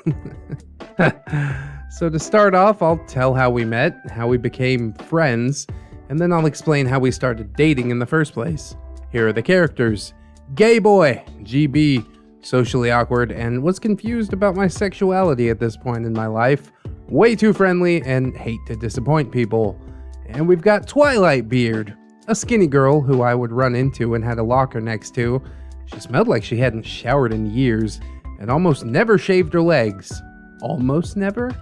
So to start off, I'll tell how we met, how we became friends, and then I'll explain how we started dating in the first place. Here are the characters. Gay boy, GB, socially awkward, and was confused about my sexuality at this point in my life. Way too friendly and hate to disappoint people. And we've got Twilight Beard, a skinny girl who I would run into and had a locker next to. She smelled like she hadn't showered in years and almost never shaved her legs. Almost never?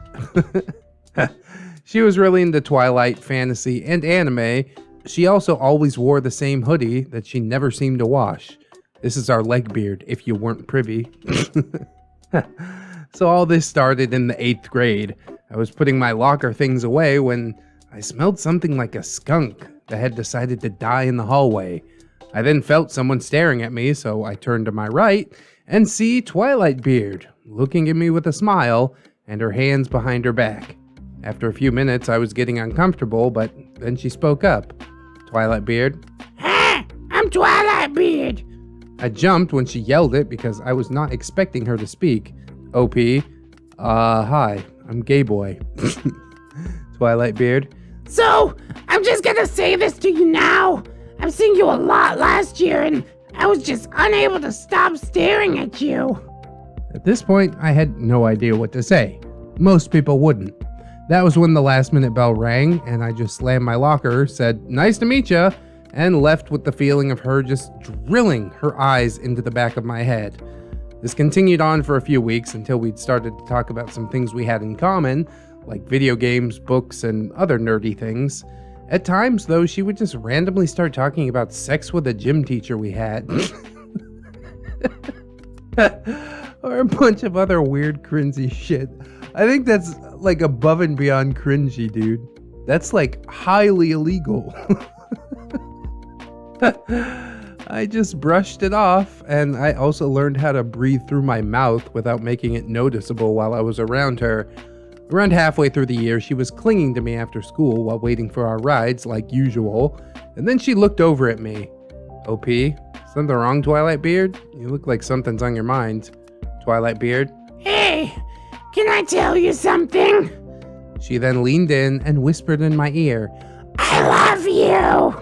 She was really into Twilight, fantasy, and anime. She also always wore the same hoodie that she never seemed to wash. This is our Legbeard, if you weren't privy. So all this started in the 8th grade. I was putting my locker things away when I smelled something like a skunk that had decided to die in the hallway. I then felt someone staring at me, so I turned to my right and see Twilight Beard looking at me with a smile and her hands behind her back. After a few minutes, I was getting uncomfortable, but then she spoke up. Twilight Beard. Hey, I'm Twilight Beard. I jumped when she yelled it because I was not expecting her to speak. OP. Hi, I'm gay boy. Twilight Beard. So, I'm just gonna say this to you now. I've seen you a lot last year and I was just unable to stop staring at you. At this point, I had no idea what to say. Most people wouldn't. That was when the last minute bell rang and I just slammed my locker, said, "Nice to meet ya," and left with the feeling of her just drilling her eyes into the back of my head. This continued on for a few weeks until we'd started to talk about some things we had in common, like video games, books, and other nerdy things. At times, though, she would just randomly start talking about sex with a gym teacher we had. Or a bunch of other weird, cringy shit. I think that's like above and beyond cringy, dude. That's like highly illegal. I just brushed it off, and I also learned how to breathe through my mouth without making it noticeable while I was around her. Around halfway through the year, she was clinging to me after school while waiting for our rides, like usual, and then she looked over at me. OP, something wrong, Twilight Beard? You look like something's on your mind. Twilight Beard. Hey, can I tell you something? She then leaned in and whispered in my ear, I love you.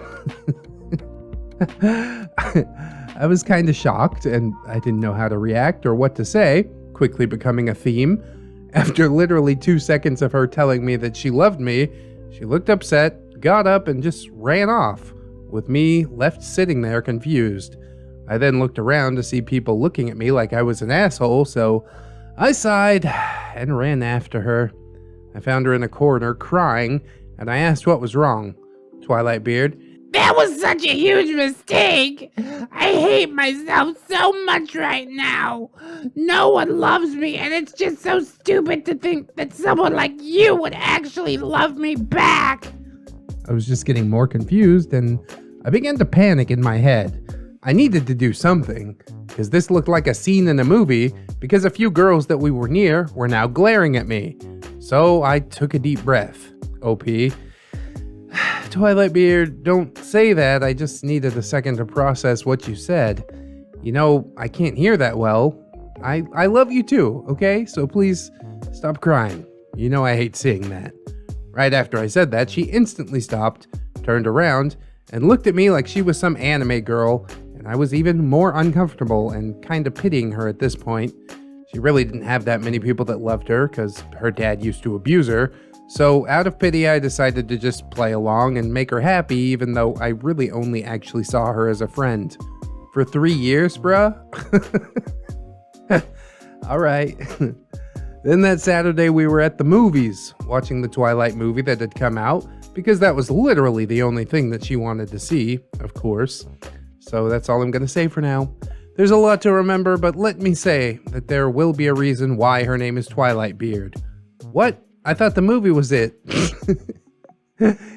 I was kind of shocked, and I didn't know how to react or what to say, quickly becoming a theme. After literally 2 seconds of her telling me that she loved me, she looked upset, got up, and just ran off, with me left sitting there confused. I then looked around to see people looking at me like I was an asshole, so I sighed and ran after her. I found her in a corner crying, and I asked what was wrong. Twilight Beard. That was such a huge mistake. I hate myself so much right now. No one loves me, and it's just so stupid to think that someone like you would actually love me back. I was just getting more confused, and I began to panic in my head. I needed to do something, because this looked like a scene in a movie, because a few girls that we were near were now glaring at me. So I took a deep breath. OP. Twilight Beard, don't say that. I just needed a second to process what you said. You know, I can't hear that well. I love you too, okay? So please stop crying. You know I hate seeing that. Right after I said that, she instantly stopped, turned around, and looked at me like she was some anime girl, and I was even more uncomfortable and kind of pitying her at this point. She really didn't have that many people that loved her because her dad used to abuse her. So out of pity, I decided to just play along and make her happy, even though I really only actually saw her as a friend. For 3 years, bruh? Alright. Then that Saturday we were at the movies, watching the Twilight movie that had come out, because that was literally the only thing that she wanted to see, of course. So that's all I'm gonna say for now. There's a lot to remember, but let me say that there will be a reason why her name is Twilight Beard. What? I thought the movie was it.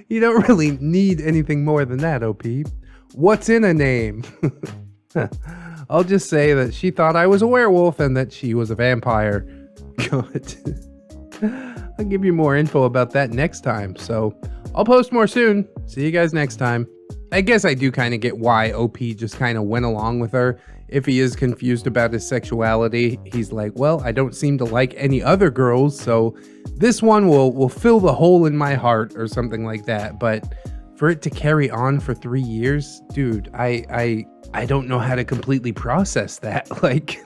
You don't really need anything more than that, OP. What's in a name? I'll just say that she thought I was a werewolf and that she was a vampire. Good. I'll give you more info about that next time, so I'll post more soon. See you guys next time. I guess I do kind of get why OP just kind of went along with her. If he is confused about his sexuality, he's like, well, I don't seem to like any other girls, so this one will fill the hole in my heart or something like that. But for it to carry on for 3 years, dude, I don't know how to completely process that. Like,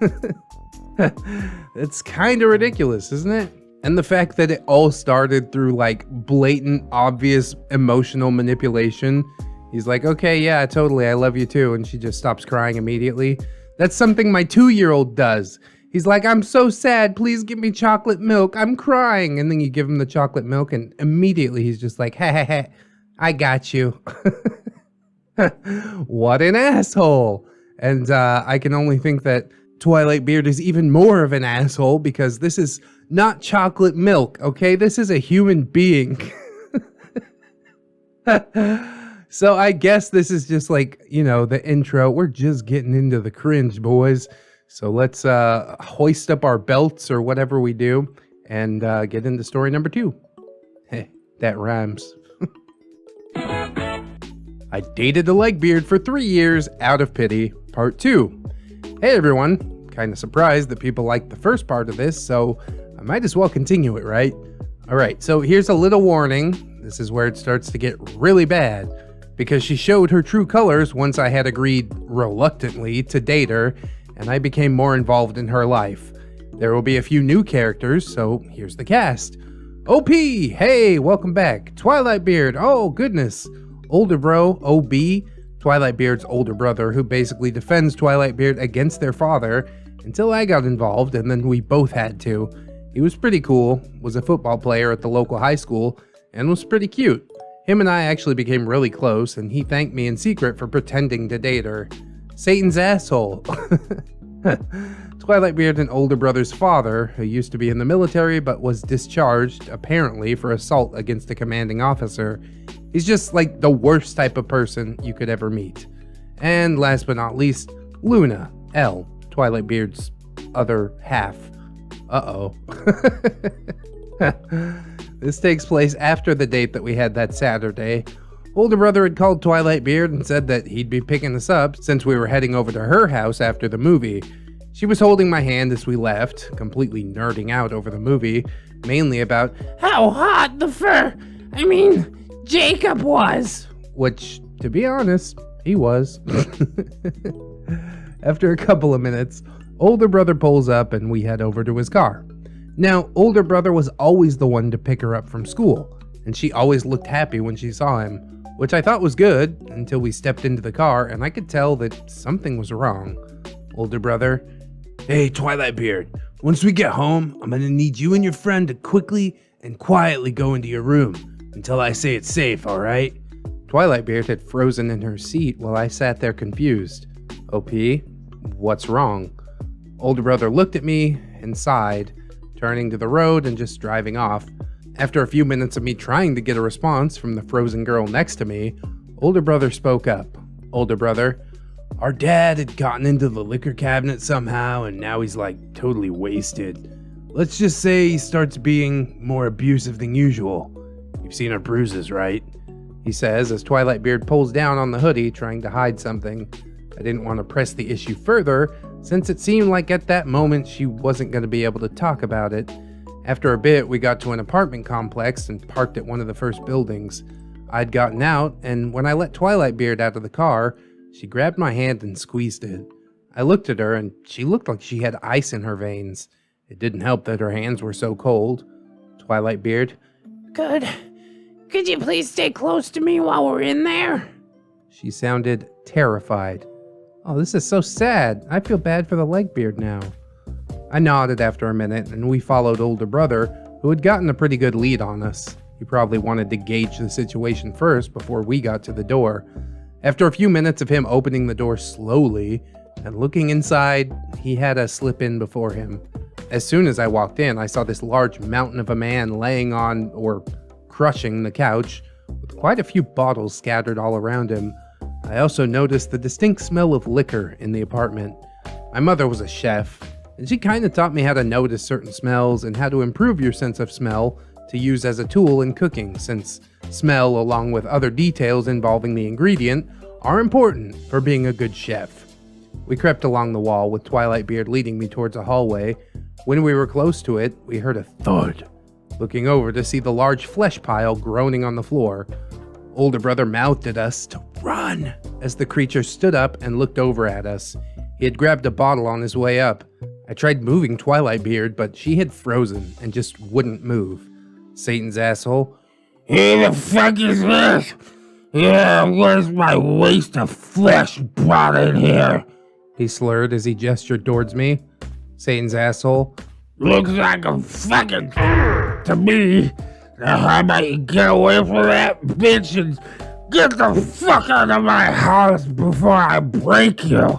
it's kind of ridiculous, isn't it? And the fact that it all started through like blatant, obvious emotional manipulation. He's like, okay, yeah, totally, I love you too. And she just stops crying immediately. That's something my 2-year-old does. He's like, I'm so sad, please give me chocolate milk, I'm crying. And then you give him the chocolate milk and immediately he's just like, ha ha ha, I got you. What an asshole. And I can only think that Twilight Beard is even more of an asshole because this is not chocolate milk, okay? This is a human being. So I guess this is just like, you know, the intro. We're just getting into the cringe, boys. So let's hoist up our belts or whatever we do and get into story number 2. Hey, that rhymes. I dated a legbeard for 3 years out of pity, part 2. Hey everyone, kind of surprised that people liked the first part of this, so I might as well continue it, right? Alright, so here's a little warning. This is where it starts to get really bad, because she showed her true colors once I had agreed, reluctantly, to date her, and I became more involved in her life. There will be a few new characters, so here's the cast. OP, hey, welcome back. Twilight Beard, oh goodness. Older bro, OB, Twilight Beard's older brother, who basically defends Twilight Beard against their father until I got involved, and then we both had to. He was pretty cool, was a football player at the local high school, and was pretty cute. Him and I actually became really close, and he thanked me in secret for pretending to date her. Satan's asshole. Twilight Beard and older brother's father, who used to be in the military but was discharged, apparently, for assault against a commanding officer. He's just like the worst type of person you could ever meet. And last but not least, Luna, L, Twilight Beard's other half. Uh-oh. This takes place after the date that we had that Saturday. Older brother had called Twilight Beard and said that he'd be picking us up since we were heading over to her house after the movie. She was holding my hand as we left, completely nerding out over the movie, mainly about how hot Jacob was. Which, to be honest, he was. After a couple of minutes, older brother pulls up and we head over to his car. Now, older brother was always the one to pick her up from school, and she always looked happy when she saw him, which I thought was good until we stepped into the car and I could tell that something was wrong. Older brother, hey Twilight Beard, once we get home, I'm gonna need you and your friend to quickly and quietly go into your room until I say it's safe, alright? Twilight Beard had frozen in her seat while I sat there confused. OP, what's wrong? Older brother looked at me and sighed, turning to the road and just driving off. After a few minutes of me trying to get a response from the frozen girl next to me, older brother spoke up. Older brother, our dad had gotten into the liquor cabinet somehow and now he's like totally wasted. Let's just say he starts being more abusive than usual. You've seen our bruises, right? He says as Twilight Beard pulls down on the hoodie trying to hide something. I didn't want to press the issue further since it seemed like at that moment she wasn't going to be able to talk about it. After a bit, we got to an apartment complex and parked at one of the first buildings. I'd gotten out, and when I let Twilight Beard out of the car, she grabbed my hand and squeezed it. I looked at her, and she looked like she had ice in her veins. It didn't help that her hands were so cold. Twilight Beard, Could you please stay close to me while we're in there? She sounded terrified. Oh, this is so sad. I feel bad for the legbeard now. I nodded after a minute, and we followed older brother, who had gotten a pretty good lead on us. He probably wanted to gauge the situation first before we got to the door. After a few minutes of him opening the door slowly and looking inside, he had us slip in before him. As soon as I walked in, I saw this large mountain of a man laying on, or crushing, the couch, with quite a few bottles scattered all around him. I also noticed the distinct smell of liquor in the apartment. My mother was a chef, and she kind of taught me how to notice certain smells and how to improve your sense of smell to use as a tool in cooking, since smell, along with other details involving the ingredient, are important for being a good chef. We crept along the wall with Twilight Beard leading me towards a hallway. When we were close to it, we heard a thud. Looking over to see the large flesh pile groaning on the floor. Older brother mouthed at us to run as the creature stood up and looked over at us. He had grabbed a bottle on his way up. I tried moving Twilight Beard, but she had frozen and just wouldn't move. Satan's asshole. Who the fuck is this? Yeah, where's my waste of flesh brought in here? He slurred as he gestured towards me. Satan's asshole. Looks like a fucking to me. Now how about you get away from that bitch and get the fuck out of my house before I break you?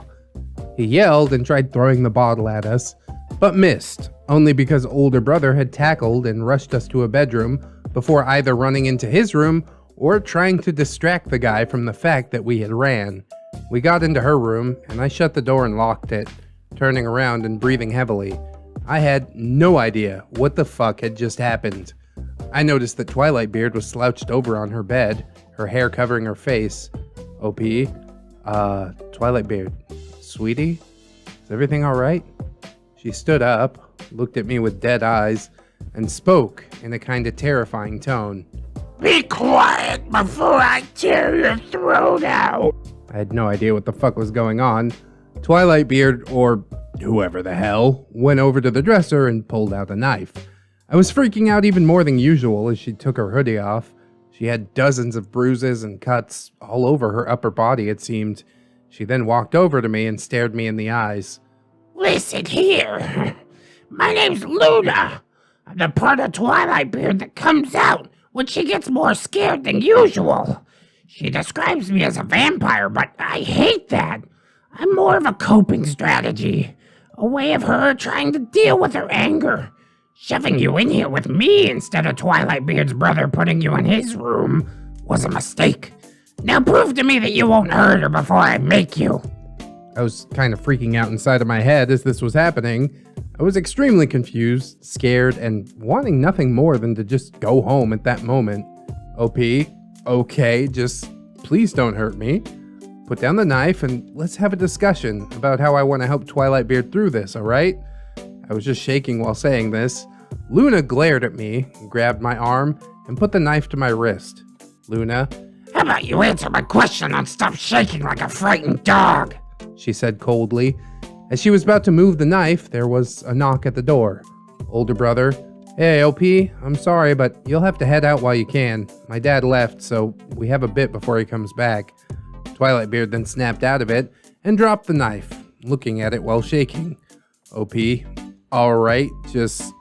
He yelled and tried throwing the bottle at us, but missed, only because older brother had tackled and rushed us to a bedroom before either running into his room or trying to distract the guy from the fact that we had ran. We got into her room, and I shut the door and locked it, turning around and breathing heavily. I had no idea what the fuck had just happened. I noticed that Twilight Beard was slouched over on her bed, her hair covering her face. OP, Twilight Beard, sweetie, is everything alright? She stood up, looked at me with dead eyes, and spoke in a kind of terrifying tone. Be quiet before I tear your throat out. I had no idea what the fuck was going on. Twilight Beard, or whoever the hell, went over to the dresser and pulled out a knife. I was freaking out even more than usual as she took her hoodie off. She had dozens of bruises and cuts all over her upper body, it seemed. She then walked over to me and stared me in the eyes. Listen here. My name's Luna. I'm the part of Twilight Beard that comes out when she gets more scared than usual. She describes me as a vampire, but I hate that. I'm more of a coping strategy. A way of her trying to deal with her anger. Shoving you in here with me instead of Twilight Beard's brother putting you in his room was a mistake. Now prove to me that you won't hurt her before I make you. I was kind of freaking out inside of my head as this was happening. I was extremely confused, scared, and wanting nothing more than to just go home at that moment. OP, okay, just please don't hurt me. Put down the knife and let's have a discussion about how I want to help Twilight Beard through this, alright? I was just shaking while saying this. Luna glared at me, grabbed my arm, and put the knife to my wrist. Luna, how about you answer my question and stop shaking like a frightened dog? She said coldly. As she was about to move the knife, there was a knock at the door. Older brother, hey OP, I'm sorry, but you'll have to head out while you can. My dad left, so we have a bit before he comes back. Twilight Beard then snapped out of it and dropped the knife, looking at it while shaking. OP, alright, just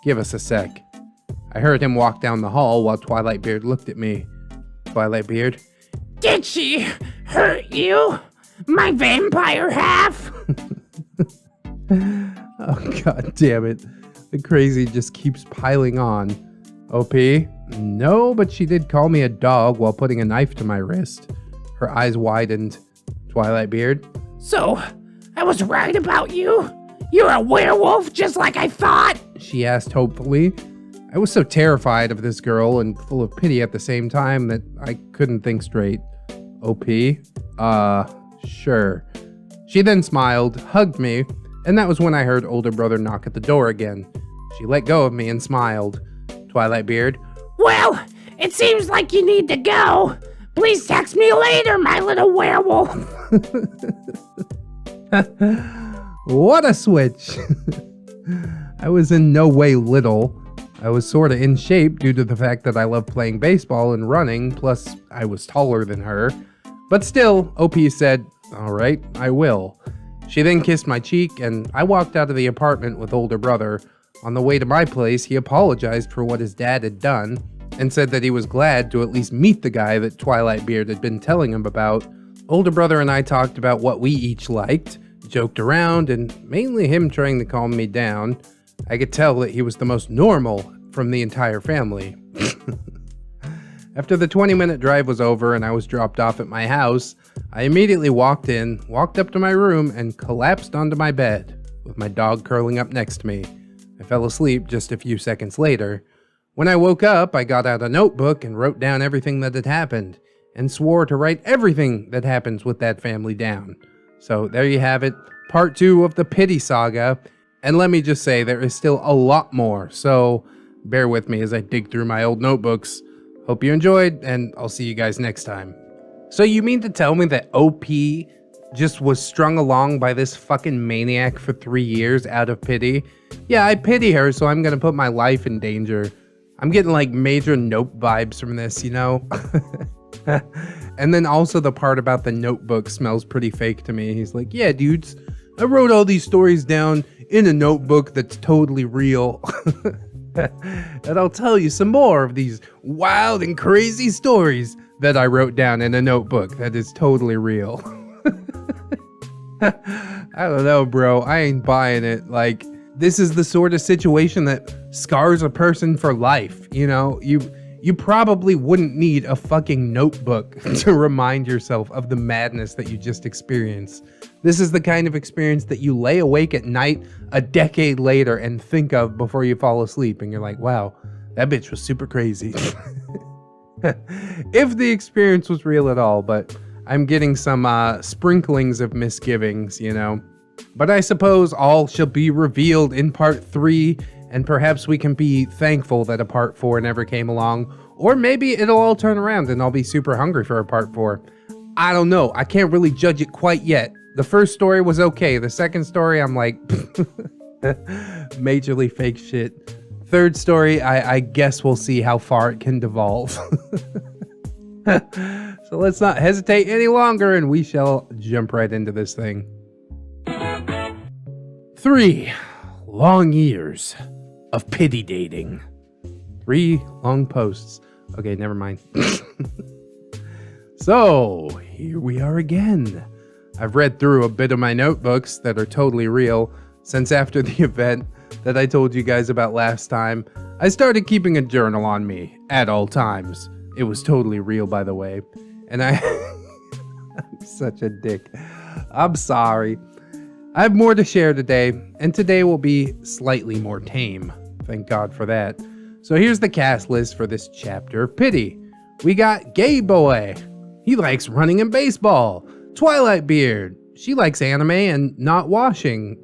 give us a sec. I heard him walk down the hall while Twilight Beard looked at me. Twilight Beard, did she hurt you? My vampire half? Oh god damn it. The crazy just keeps piling on. OP, no, but she did call me a dog while putting a knife to my wrist. Her eyes widened. Twilight Beard, so, I was right about you? You're a werewolf just like I thought? She asked hopefully. I was so terrified of this girl and full of pity at the same time that I couldn't think straight. OP? Sure. She then smiled, hugged me, and that was when I heard older brother knock at the door again. She let go of me and smiled. Twilight Beard, well, it seems like you need to go. Please text me later, my little werewolf. What a switch. I was in no way little. I was sorta in shape due to the fact that I love playing baseball and running, plus I was taller than her. But still, OP said, alright, I will. She then kissed my cheek and I walked out of the apartment with older brother. On the way to my place, he apologized for what his dad had done and said that he was glad to at least meet the guy that Twilight Beard had been telling him about. Older brother and I talked about what we each liked, joked around, and mainly him trying to calm me down. I could tell that he was the most normal from the entire family. After the 20-minute drive was over and I was dropped off at my house, I immediately walked up to my room, and collapsed onto my bed, with my dog curling up next to me. I fell asleep just a few seconds later. When I woke up, I got out a notebook and wrote down everything that had happened, and swore to write everything that happens with that family down. So there you have it, part 2 of the Pity Saga, and let me just say there is still a lot more, so bear with me as I dig through my old notebooks. Hope you enjoyed, and I'll see you guys next time. So you mean to tell me that OP just was strung along by this fucking maniac for 3 years out of pity? Yeah, I pity her, so I'm gonna put my life in danger. I'm getting like major Nope vibes from this, you know? And then also the part about the notebook smells pretty fake to me. He's like, yeah, dudes, I wrote all these stories down in a notebook that's totally real. And I'll tell you some more of these wild and crazy stories that I wrote down in a notebook that is totally real. I don't know, bro. I ain't buying it. Like, this is the sort of situation that scars a person for life, you know? You probably wouldn't need a fucking notebook to remind yourself of the madness that you just experienced. This is the kind of experience that you lay awake at night a decade later and think of before you fall asleep, and you're like, wow, that bitch was super crazy. If the experience was real at all, but I'm getting some sprinklings of misgivings, you know. But I suppose all shall be revealed in part 3, and perhaps we can be thankful that a part 4 never came along, or maybe it'll all turn around and I'll be super hungry for a part 4. I don't know. I can't really judge it quite yet. The first story was okay. The second story, I'm like, majorly fake shit. Third story, I guess we'll see how far it can devolve. So let's not hesitate any longer, and we shall jump right into this thing. 3 long years of pity dating. 3 long posts. Okay, never mind. So, here we are again. I've read through a bit of my notebooks that are totally real, since after the event that I told you guys about last time, I started keeping a journal on me at all times. It was totally real, by the way. And I'm such a dick. I'm sorry. I have more to share today, and today will be slightly more tame. Thank God for that. So here's the cast list for this chapter of pity. We got Gay Boy. He likes running and baseball. Twilight Beard. She likes anime and not washing.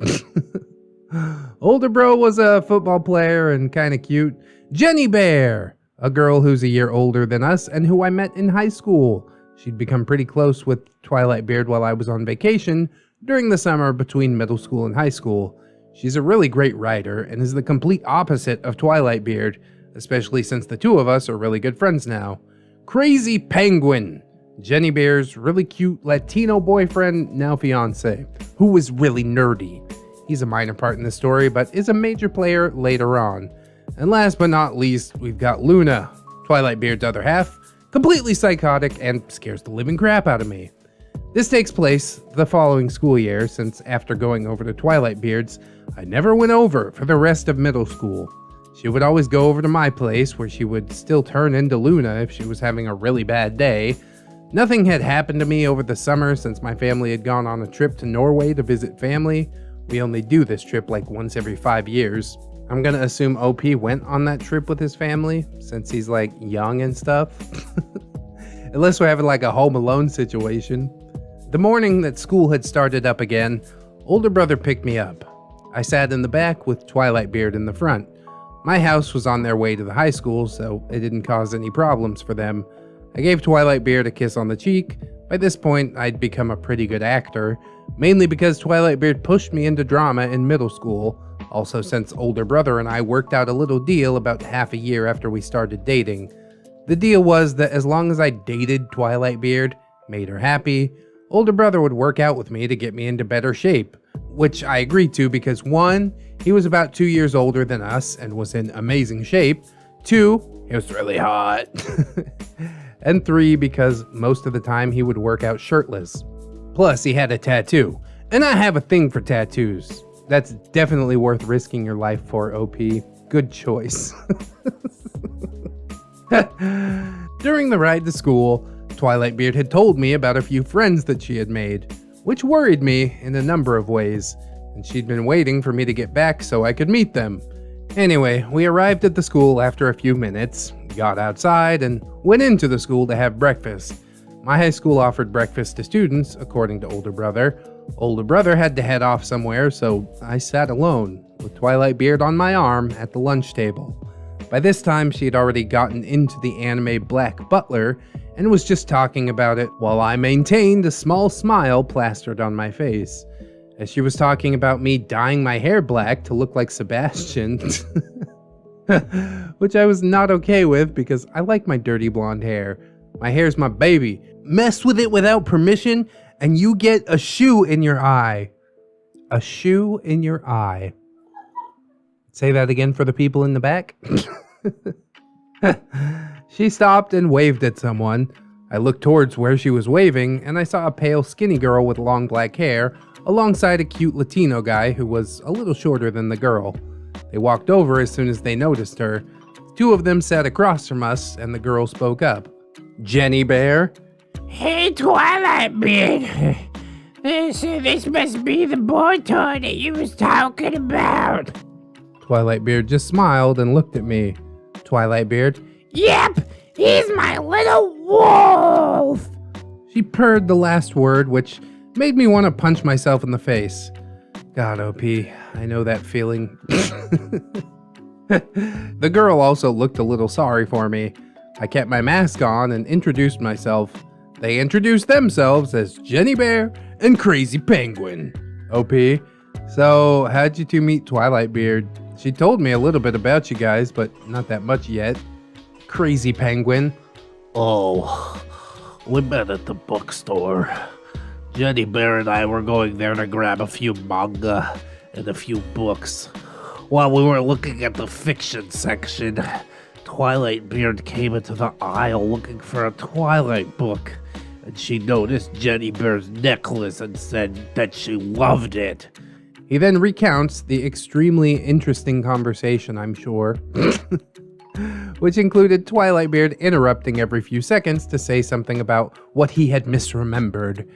Older Bro was a football player and kind of cute. Jenny Bear. A girl who's a year older than us and who I met in high school. She'd become pretty close with Twilight Beard while I was on vacation during the summer between middle school and high school. She's a really great writer and is the complete opposite of Twilight Beard, especially since the two of us are really good friends now. Crazy Penguin. Jenny Bear's really cute Latino boyfriend, now fiance, who was really nerdy. He's a minor part in the story, but is a major player later on. And last but not least, we've got Luna, Twilight Beard's other half, completely psychotic and scares the living crap out of me. This takes place the following school year, since after going over to Twilight Beard's, I never went over for the rest of middle school. She would always go over to my place, where she would still turn into Luna if she was having a really bad day. Nothing had happened to me over the summer since my family had gone on a trip to Norway to visit family. We only do this trip like once every 5 years. I'm gonna assume OP went on that trip with his family, since he's like young and stuff. Unless we're having like a Home Alone situation. The morning that school had started up again, older brother picked me up. I sat in the back with Twilight Beard in the front. My house was on their way to the high school, so it didn't cause any problems for them. I gave Twilight Beard a kiss on the cheek. By this point, I'd become a pretty good actor, mainly because Twilight Beard pushed me into drama in middle school, also since older brother and I worked out a little deal about half a year after we started dating. The deal was that as long as I dated Twilight Beard, made her happy, older brother would work out with me to get me into better shape, which I agreed to because 1, he was about 2 years older than us and was in amazing shape, 2, he was really hot, and 3, because most of the time he would work out shirtless. Plus, he had a tattoo, and I have a thing for tattoos. That's definitely worth risking your life for, OP. Good choice. During the ride to school, Twilight Beard had told me about a few friends that she had made, which worried me in a number of ways, and she'd been waiting for me to get back so I could meet them. Anyway, we arrived at the school after a few minutes, got outside, and went into the school to have breakfast. My high school offered breakfast to students, according to older brother. Older brother had to head off somewhere, so I sat alone, with Twilight Beard on my arm at the lunch table. By this time, she had already gotten into the anime Black Butler and was just talking about it while I maintained a small smile plastered on my face. As she was talking about me dyeing my hair black to look like Sebastian, which I was not okay with because I like my dirty blonde hair. My hair's my baby. Mess with it without permission and you get a shoe in your eye. A shoe in your eye. Say that again for the people in the back. She stopped and waved at someone. I looked towards where she was waving, and I saw a pale, skinny girl with long black hair alongside a cute Latino guy who was a little shorter than the girl. They walked over as soon as they noticed her. Two of them sat across from us, and the girl spoke up. Jenny Bear? Hey, Twilight Beard. This must be the boy toy that you was talking about. Twilight Beard just smiled and looked at me. Twilight Beard? Yep, he's my little wolf. She purred the last word, which made me want to punch myself in the face. God, OP, I know that feeling. The girl also looked a little sorry for me. I kept my mask on and introduced myself. They introduced themselves as Jenny Bear and Crazy Penguin. OP, so how'd you two meet Twilight Beard? She told me a little bit about you guys, but not that much yet. Crazy Penguin. Oh, we met at the bookstore. Jenny Bear and I were going there to grab a few manga and a few books. While we were looking at the fiction section, Twilight Beard came into the aisle looking for a Twilight book, and she noticed Jenny Bear's necklace and said that she loved it. He then recounts the extremely interesting conversation, I'm sure, which included Twilight Beard interrupting every few seconds to say something about what he had misremembered.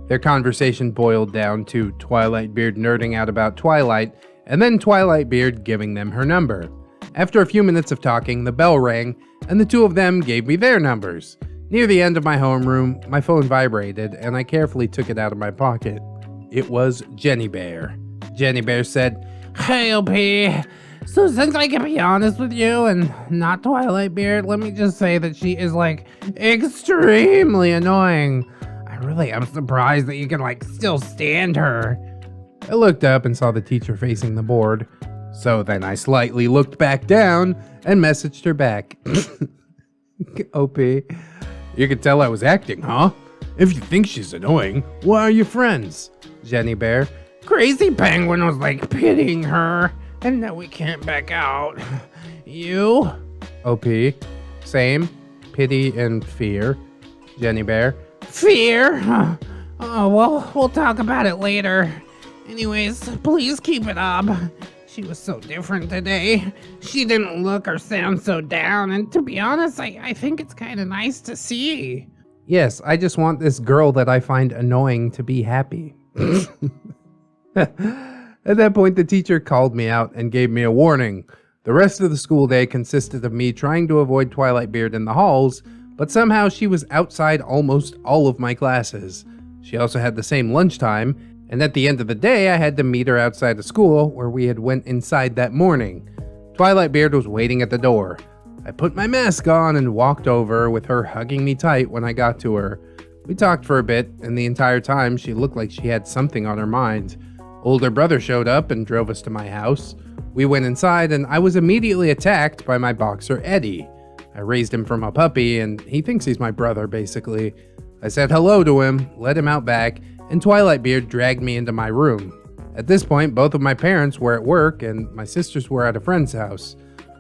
Their conversation boiled down to Twilight Beard nerding out about Twilight, and then Twilight Beard giving them her number. After a few minutes of talking, the bell rang, and the two of them gave me their numbers. Near the end of my homeroom, my phone vibrated, and I carefully took it out of my pocket. It was Jenny Bear. Jenny Bear said, Hey, OP. So since I can be honest with you and not Twilight Beard, let me just say that she is extremely annoying. I really am surprised that you can still stand her. I looked up and saw the teacher facing the board. So then I slightly looked back down and messaged her back. OP, you could tell I was acting, huh? If you think she's annoying, why are you friends? Jenny Bear. Crazy Penguin was pitying her, and now we can't back out. You? OP, same, pity and fear. Jenny Bear. Fear? Oh, well, we'll talk about it later. Anyways, please keep it up. She was so different today. She didn't look or sound so down, and to be honest, I think it's kind of nice to see. Yes, I just want this girl that I find annoying to be happy. At that point, the teacher called me out and gave me a warning. The rest of the school day consisted of me trying to avoid Twilight Beard in the halls, but somehow she was outside almost all of my classes. She also had the same lunchtime, and at the end of the day, I had to meet her outside of school where we had went inside that morning. Twilight Beard was waiting at the door. I put my mask on and walked over with her hugging me tight when I got to her. We talked for a bit, and the entire time she looked like she had something on her mind. Older brother showed up and drove us to my house. We went inside and I was immediately attacked by my boxer Eddie. I raised him from a puppy and he thinks he's my brother basically. I said hello to him, let him out back, and Twilight Beard dragged me into my room. At this point, both of my parents were at work and my sisters were at a friend's house.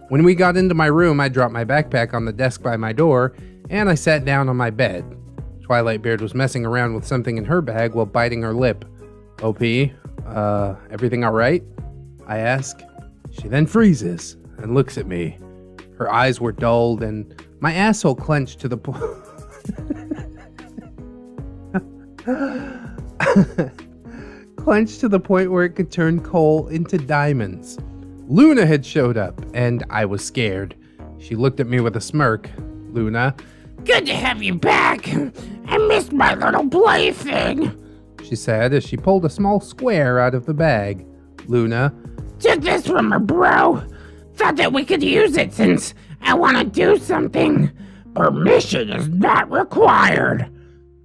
When we got into my room, I dropped my backpack on the desk by my door and I sat down on my bed. Twilight Beard was messing around with something in her bag while biting her lip. OP, everything alright? I ask. She then freezes and looks at me. Her eyes were dulled and my asshole clenched to the point. Clenched to the point where it could turn coal into diamonds. Luna had showed up and I was scared. She looked at me with a smirk. Luna. Good to have you back. I missed my little plaything, she said as she pulled a small square out of the bag. Luna. Took this from her, bro. thought that we could use it since I want to do something. Permission is not required.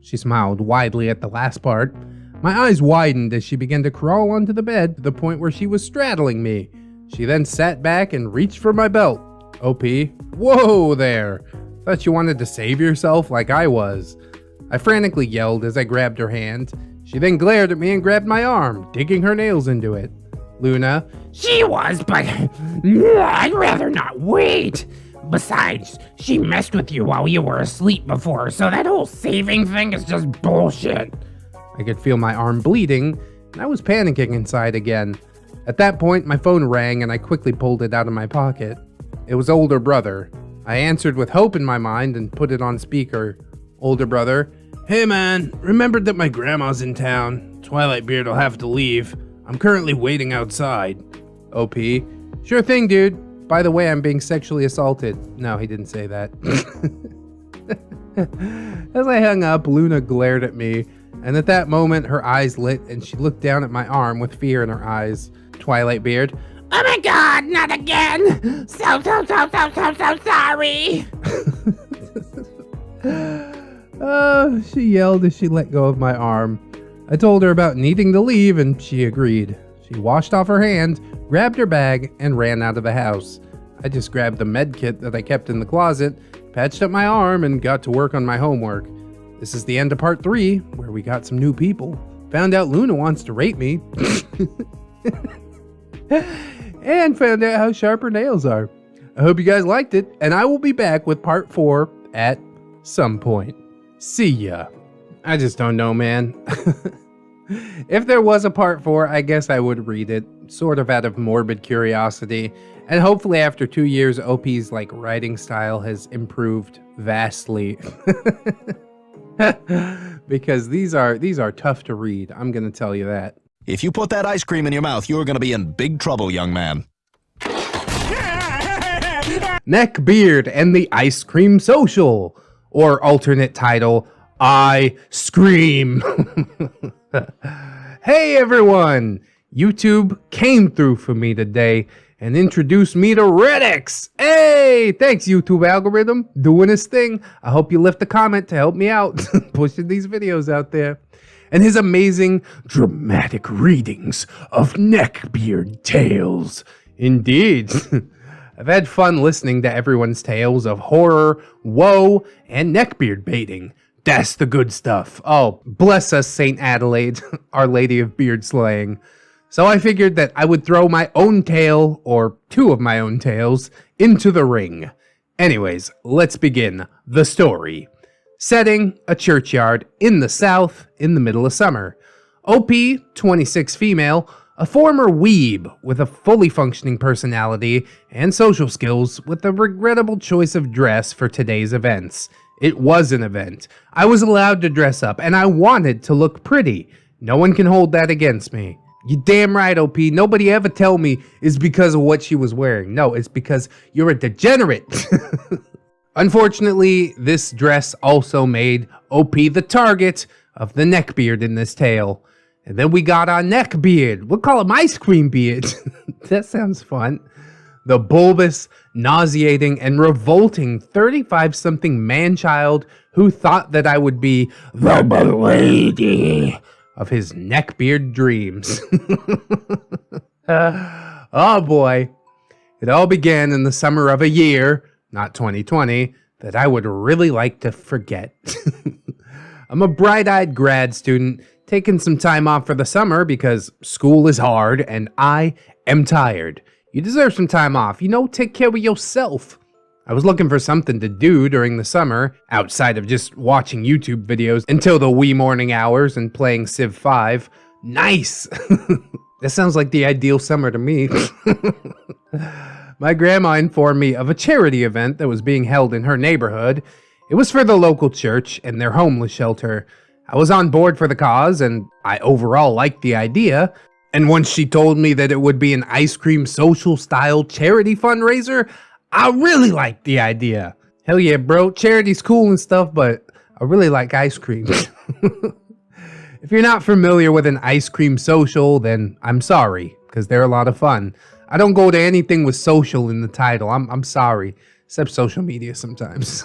She smiled widely at the last part. My eyes widened as she began to crawl onto the bed to the point where she was straddling me. She then sat back and reached for my belt. OP, whoa there. Thought you wanted to save yourself like I was. I frantically yelled as I grabbed her hand. She then glared at me and grabbed my arm, digging her nails into it. Luna, She was, but I'd rather not wait. Besides, she messed with you while you were asleep before, so that whole saving thing is just bullshit. I could feel my arm bleeding, and I was panicking inside again. At that point, my phone rang and I quickly pulled it out of my pocket. It was older brother. I answered with hope in my mind and put it on speaker. Older brother, Hey man, remembered that my grandma's in town. Twilight Beard will have to leave. I'm currently waiting outside. OP, sure thing, dude. By the way, I'm being sexually assaulted. No, he didn't say that. As I hung up, Luna glared at me, and at that moment, her eyes lit and she looked down at my arm with fear in her eyes. Twilight Beard, Oh my god, not again! So sorry! oh, she yelled as she let go of my arm. I told her about needing to leave and she agreed. She washed off her hand, grabbed her bag, and ran out of the house. I just grabbed the med kit that I kept in the closet, patched up my arm, and got to work on my homework. This is the end of part 3, where we got some new people. Found out Luna wants to rape me. And found out how sharp her nails are. I hope you guys liked it, and I will be back with part 4 at some point. See ya. I just don't know, man. If there was a part 4, I guess I would read it, sort of out of morbid curiosity, and hopefully after 2 years, OP's writing style has improved vastly. Because these are tough to read, I'm gonna tell you that. If you put that ice cream in your mouth, you're gonna be in big trouble, young man. Neckbeard and the Ice Cream Social, or alternate title, I Scream. Hey everyone! YouTube came through for me today and introduced me to ReddX. Hey! Thanks YouTube algorithm, doing this thing. I hope you left a comment to help me out, pushing these videos out there. And his amazing dramatic readings of Neckbeard tales. Indeed. I've had fun listening to everyone's tales of horror, woe, and neckbeard baiting. That's the good stuff. Oh, bless us, St. Adelaide, Our Lady of Beard Slaying. So I figured that I would throw my own tale, or 2 of my own tales, into the ring. Anyways, let's begin the story. Setting, a churchyard in the south in the middle of summer. OP, 26 female, a former weeb with a fully functioning personality and social skills with a regrettable choice of dress for today's events. It was an event. I was allowed to dress up and I wanted to look pretty. No one can hold that against me. You damn right, OP. Nobody ever tell me it's because of what she was wearing. No, it's because you're a degenerate. Unfortunately, this dress also made OP the target of the neckbeard in this tale. And then we got our neckbeard. We'll call him Ice Cream Beard. That sounds fun. The bulbous, nauseating, and revolting 35-something man-child who thought that I would be the lady of his neckbeard dreams. Oh boy. It all began in the summer of a year, not 2020, that I would really like to forget. I'm a bright-eyed grad student taking some time off for the summer because school is hard and I am tired. You deserve some time off, take care of yourself. I was looking for something to do during the summer, outside of just watching YouTube videos until the wee morning hours and playing Civ 5. Nice! That sounds like the ideal summer to me. My grandma informed me of a charity event that was being held in her neighborhood. It was for the local church and their homeless shelter. I was on board for the cause, and I overall liked the idea. And once she told me that it would be an ice cream social style charity fundraiser, I really liked the idea. Hell yeah, bro. Charity's cool and stuff, but I really like ice cream. If you're not familiar with an ice cream social, then I'm sorry. because they're a lot of fun. I don't go to anything with social in the title. I'm sorry, except social media sometimes.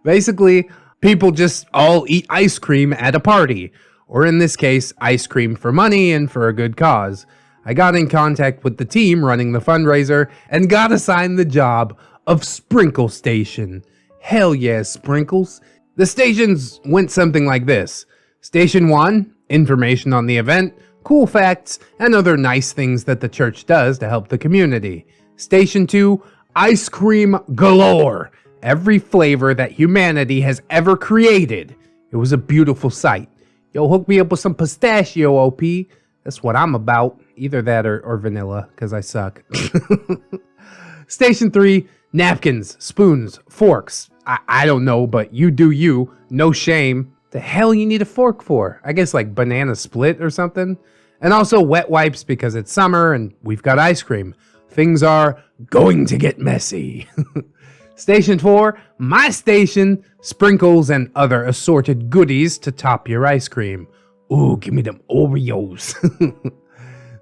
Basically, people just all eat ice cream at a party, or in this case, ice cream for money and for a good cause. I got in contact with the team running the fundraiser and got assigned the job of Sprinkle Station. Hell yeah, Sprinkles. The stations went something like this. Station 1, information on the event, cool facts, and other nice things that the church does to help the community. Station 2, ice cream galore. Every flavor that humanity has ever created. It was a beautiful sight. Yo, hook me up with some pistachio, OP. That's what I'm about. Either that or vanilla, because I suck. Station 3, napkins, spoons, forks. I don't know, but you do you. No shame. The hell you need a fork for? I guess like banana split or something. And also wet wipes because it's summer and we've got ice cream. Things are going to get messy. Station 4, my station, sprinkles and other assorted goodies to top your ice cream. Ooh, give me them Oreos.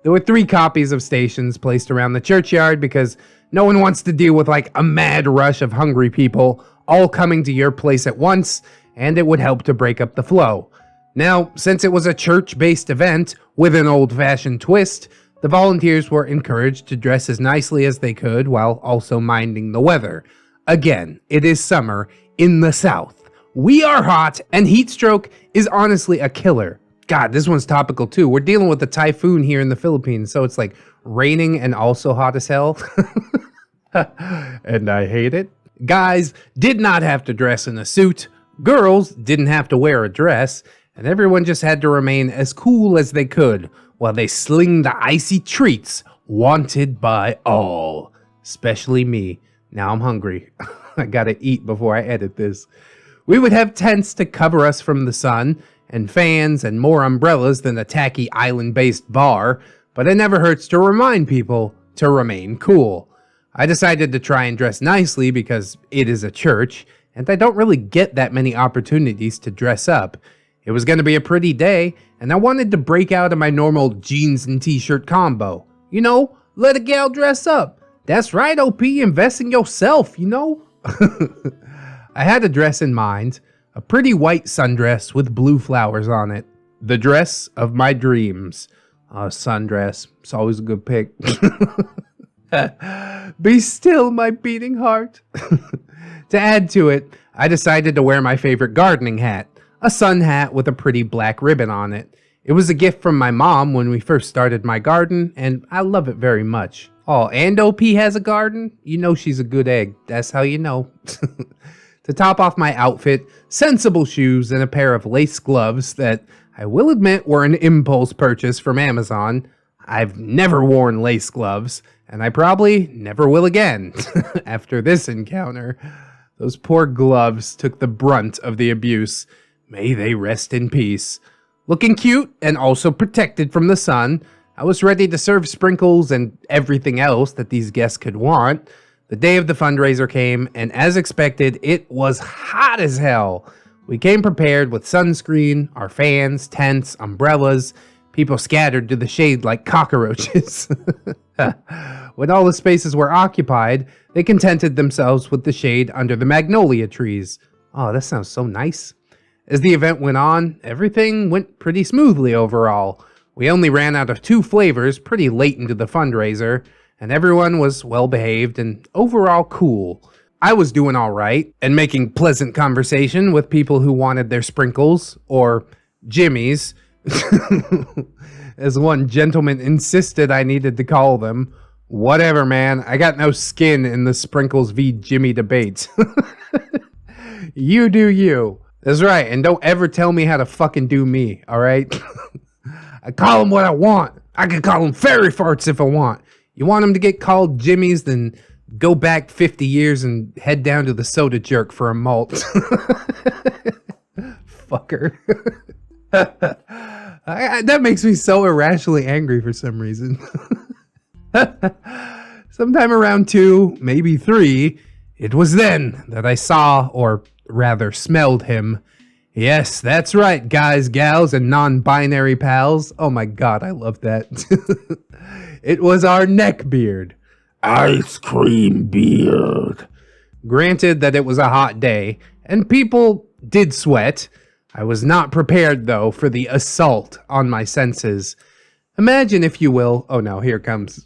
There were 3 copies of stations placed around the churchyard because no one wants to deal with like a mad rush of hungry people all coming to your place at once, and it would help to break up the flow. Now, since it was a church-based event with an old-fashioned twist, the volunteers were encouraged to dress as nicely as they could while also minding the weather. Again, it is summer in the South. We are hot, and heat stroke is honestly a killer. God, this one's topical too. We're dealing with a typhoon here in the Philippines, so it's like raining and also hot as hell. And I hate it. Guys did not have to dress in a suit. Girls didn't have to wear a dress. And everyone just had to remain as cool as they could while they sling the icy treats wanted by all. Especially me. Now I'm hungry. I gotta eat before I edit this. We would have tents to cover us from the sun, and fans and more umbrellas than a tacky island-based bar, but it never hurts to remind people to remain cool. I decided to try and dress nicely because it is a church, and I don't really get that many opportunities to dress up. It was going to be a pretty day, and I wanted to break out of my normal jeans and t-shirt combo. You know, let a gal dress up. That's right, OP, invest in yourself, you know? I had a dress in mind. A pretty white sundress with blue flowers on it. The dress of my dreams. Sundress. It's always a good pick. Be still, my beating heart. To add to it, I decided to wear my favorite gardening hat. A sun hat with a pretty black ribbon on it. It was a gift from my mom when we first started my garden, and I love it very much. Oh, and OP has a garden? You know she's a good egg. That's how you know. To top off my outfit, sensible shoes and a pair of lace gloves that I will admit were an impulse purchase from Amazon. I've never worn lace gloves, and I probably never will again after this encounter. Those poor gloves took the brunt of the abuse. May they rest in peace. Looking cute and also protected from the sun, I was ready to serve sprinkles and everything else that these guests could want. The day of the fundraiser came, and as expected, it was hot as hell. We came prepared with sunscreen, our fans, tents, umbrellas. People scattered to the shade like cockroaches. When all the spaces were occupied, they contented themselves with the shade under the magnolia trees. Oh, that sounds so nice. As the event went on, everything went pretty smoothly overall. We only ran out of 2 flavors pretty late into the fundraiser, and everyone was well behaved and overall cool. I was doing all right and making pleasant conversation with people who wanted their sprinkles, or jimmies, as one gentleman insisted I needed to call them. Whatever, man. I got no skin in the sprinkles v. Jimmy debates. You do you. That's right, and don't ever tell me how to fucking do me, alright? I call them what I want. I can call them fairy farts if I want. You want them to get called Jimmies, then go back 50 years and head down to the soda jerk for a malt. Fucker. That makes me so irrationally angry for some reason. Sometime around 2, maybe 3, it was then that I saw, or rather smelled him. Yes, that's right, guys, gals, and non-binary pals. Oh my god, I love that. It was our neckbeard. Ice cream beard. Granted that it was a hot day, and people did sweat. I was not prepared, though, for the assault on my senses. Imagine, if you will, oh no, here it comes.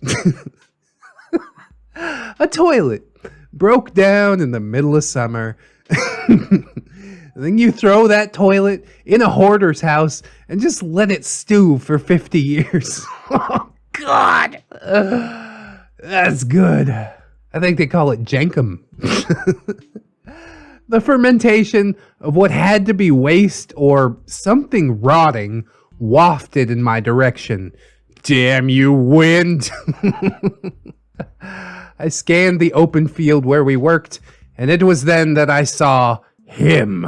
A toilet broke down in the middle of summer. Then you throw that toilet in a hoarder's house and just let it stew for 50 years. Oh, God. That's good. I think they call it jankum. The fermentation of what had to be waste or something rotting wafted in my direction. Damn you, wind. I scanned the open field where we worked, and it was then that I saw him,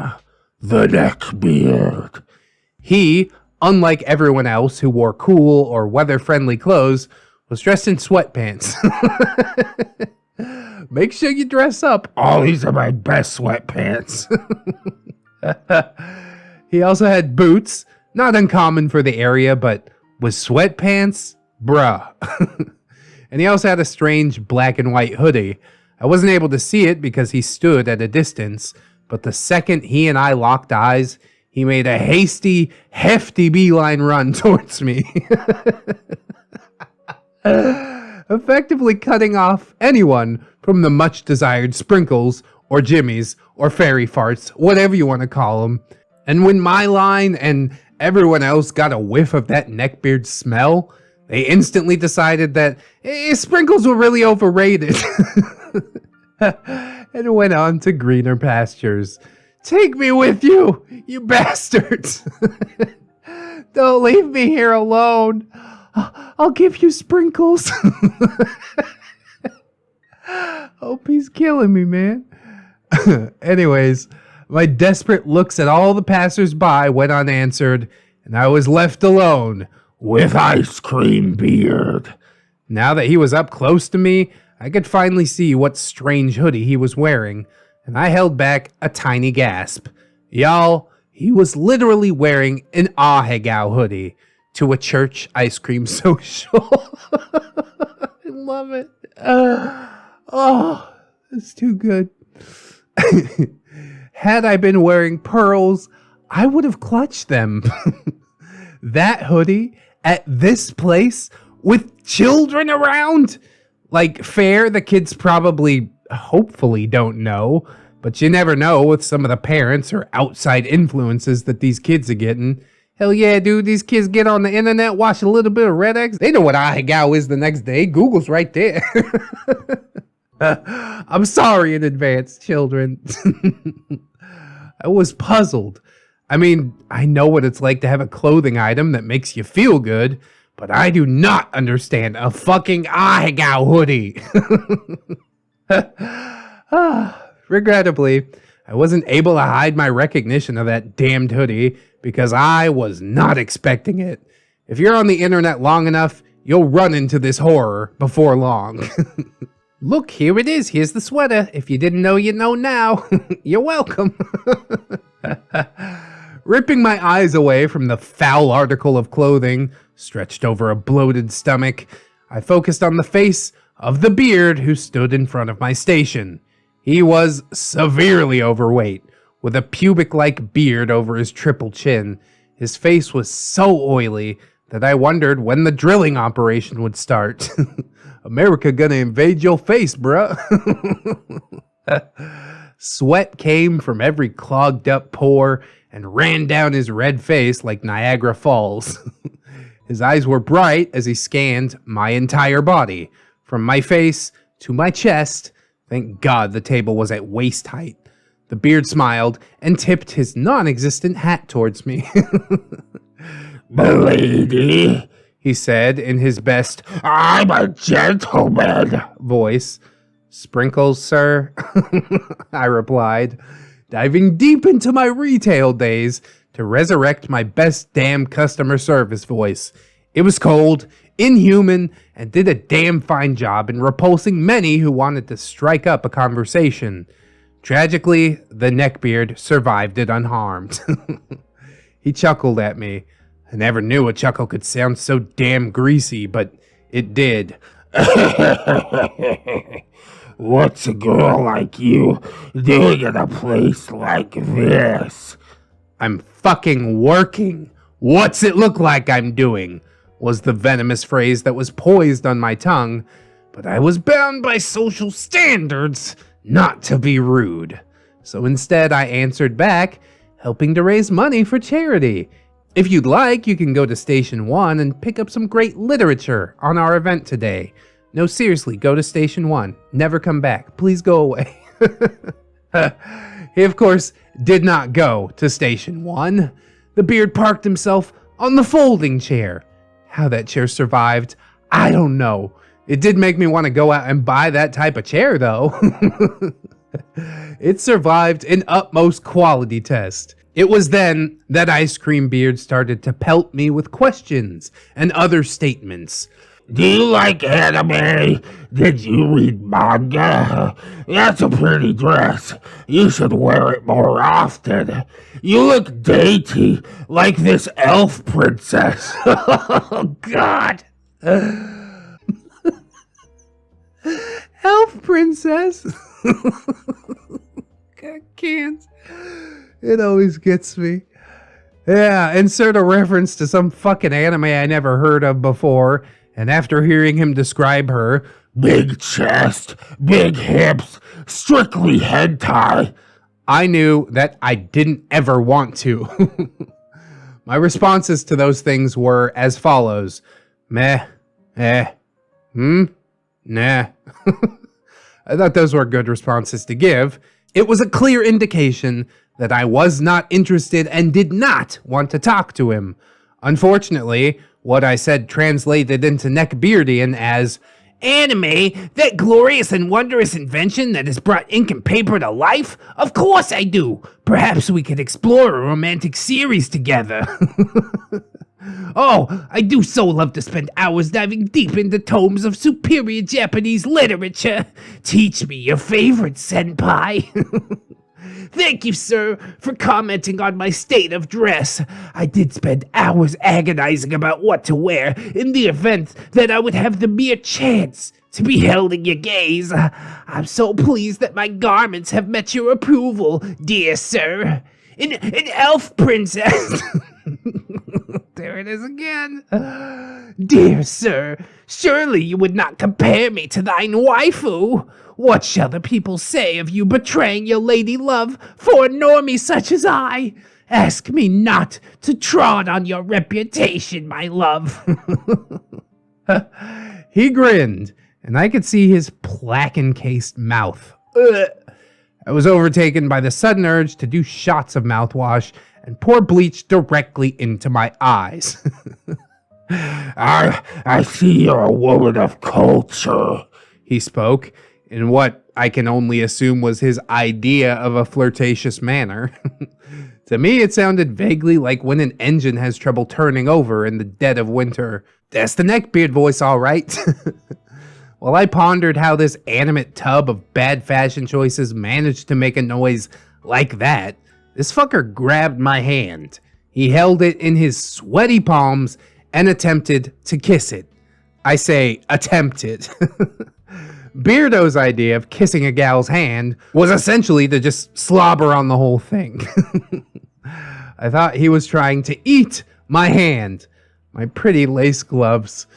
the neckbeard. He, unlike everyone else who wore cool or weather-friendly clothes, was dressed in sweatpants. Make sure you dress up. Oh, these are my best sweatpants. He also had boots, not uncommon for the area, but with sweatpants? Bruh. And he also had a strange black and white hoodie. I wasn't able to see it because he stood at a distance, but the second he and I locked eyes, he made a hasty, hefty beeline run towards me. Effectively cutting off anyone from the much desired sprinkles or jimmies or fairy farts, whatever you want to call them. And when my line and everyone else got a whiff of that neckbeard smell, they instantly decided that sprinkles were really overrated. And went on to greener pastures. Take me with you, you bastards. Don't leave me here alone. I'll give you sprinkles. Hope he's killing me, man. Anyways, my desperate looks at all the passers-by went unanswered, and I was left alone with Ice Cream Beard. Now that he was up close to me, I could finally see what strange hoodie he was wearing, and I held back a tiny gasp. Y'all, he was literally wearing an Ahegao hoodie to a church ice cream social. I love it. Oh, it's too good. Had I been wearing pearls, I would have clutched them. That hoodie at this place with children around? Like, fair, the kids probably, hopefully, don't know, but you never know with some of the parents or outside influences that these kids are getting. Hell yeah, dude, these kids get on the internet, watch a little bit of ReddX. They know what Ahegao is the next day. Google's right there. I'm sorry in advance, children. I was puzzled. I mean, I know what it's like to have a clothing item that makes you feel good, but I do not understand a fucking Ahegao hoodie. Regrettably, I wasn't able to hide my recognition of that damned hoodie because I was not expecting it. If you're on the internet long enough, you'll run into this horror before long. Look, here it is. Here's the sweater. If you didn't know, you know now. You're welcome. Ripping my eyes away from the foul article of clothing stretched over a bloated stomach, I focused on the face of the beard who stood in front of my station. He was severely overweight, with a pubic-like beard over his triple chin. His face was so oily that I wondered when the drilling operation would start. America gonna invade your face, bruh. Sweat came from every clogged up pore and ran down his red face like Niagara Falls. His eyes were bright as he scanned my entire body, from my face to my chest. Thank God the table was at waist height. The beard smiled and tipped his non-existent hat towards me. Milady, he said in his best I'm a gentleman voice. Sprinkles, sir? I replied, diving deep into my retail days to resurrect my best damn customer service voice. It was cold, inhuman, and did a damn fine job in repulsing many who wanted to strike up a conversation. Tragically, the neckbeard survived it unharmed. He chuckled at me. I never knew a chuckle could sound so damn greasy, but it did. What's a girl like you doing in a place like this? I'm fucking working. What's it look like I'm doing? Was the venomous phrase that was poised on my tongue, but I was bound by social standards not to be rude. So instead I answered back, helping to raise money for charity. If you'd like, you can go to Station 1 and pick up some great literature on our event today. No, seriously, go to Station 1. Never come back. Please go away. He, of course, did not go to Station 1. The beard parked himself on the folding chair. How that chair survived, I don't know. It did make me want to go out and buy that type of chair, though. It survived an utmost quality test. It was then that Ice Cream Beard started to pelt me with questions and other statements. Do you like anime? Did you read manga? That's a pretty dress. You should wear it more often. You look dainty, like this elf princess. Oh, God. Elf princess? I can't. It always gets me. Yeah, insert a reference to some fucking anime I never heard of before. And after hearing him describe her, big chest, big hips, strictly hentai, I knew that I didn't ever want to. My responses to those things were as follows. Meh, nah. I thought those were good responses to give. It was a clear indication that I was not interested and did not want to talk to him. Unfortunately, what I said translated into Neckbeardian as, anime, that glorious and wondrous invention that has brought ink and paper to life? Of course I do. Perhaps we could explore a romantic series together. Oh, I do so love to spend hours diving deep into tomes of superior Japanese literature. Teach me your favorite, senpai. Thank you, sir, for commenting on my state of dress. I did spend hours agonizing about what to wear in the event that I would have the mere chance to be held in your gaze. I'm so pleased that my garments have met your approval, dear sir. An elf princess. There it is again. Dear sir, surely you would not compare me to thine waifu. What shall the people say of you betraying your lady love for a normie such as I? Ask me not to trod on your reputation, my love. He grinned, and I could see his plaque-encased mouth. Ugh. I was overtaken by the sudden urge to do shots of mouthwash and pour bleach directly into my eyes. I see you're a woman of culture, he spoke, in what I can only assume was his idea of a flirtatious manner. To me, it sounded vaguely like when an engine has trouble turning over in the dead of winter. That's the Neckbeard voice, all right. While I pondered how this animate tub of bad fashion choices managed to make a noise like that, this fucker grabbed my hand. He held it in his sweaty palms and attempted to kiss it. I say attempted. Beardo's idea of kissing a gal's hand was essentially to just slobber on the whole thing. I thought he was trying to eat my hand. My pretty lace gloves,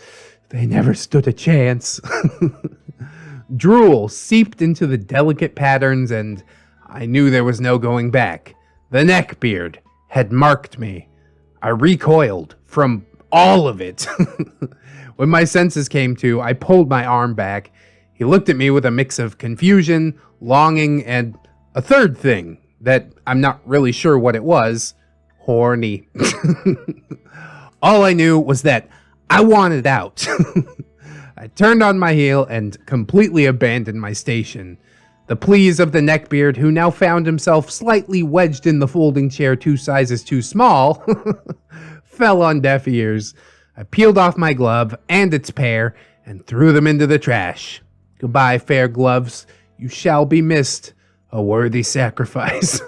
they never stood a chance. Drool seeped into the delicate patterns, and I knew there was no going back. The neckbeard had marked me. I recoiled from all of it. When my senses came to, I pulled my arm back. He looked at me with a mix of confusion, longing, and a third thing that I'm not really sure what it was. Horny. All I knew was that I wanted out. I turned on my heel and completely abandoned my station. The pleas of the neckbeard, who now found himself slightly wedged in the folding chair 2 sizes too small, fell on deaf ears. I peeled off my glove and its pair and threw them into the trash. Goodbye, fair gloves. You shall be missed. A worthy sacrifice.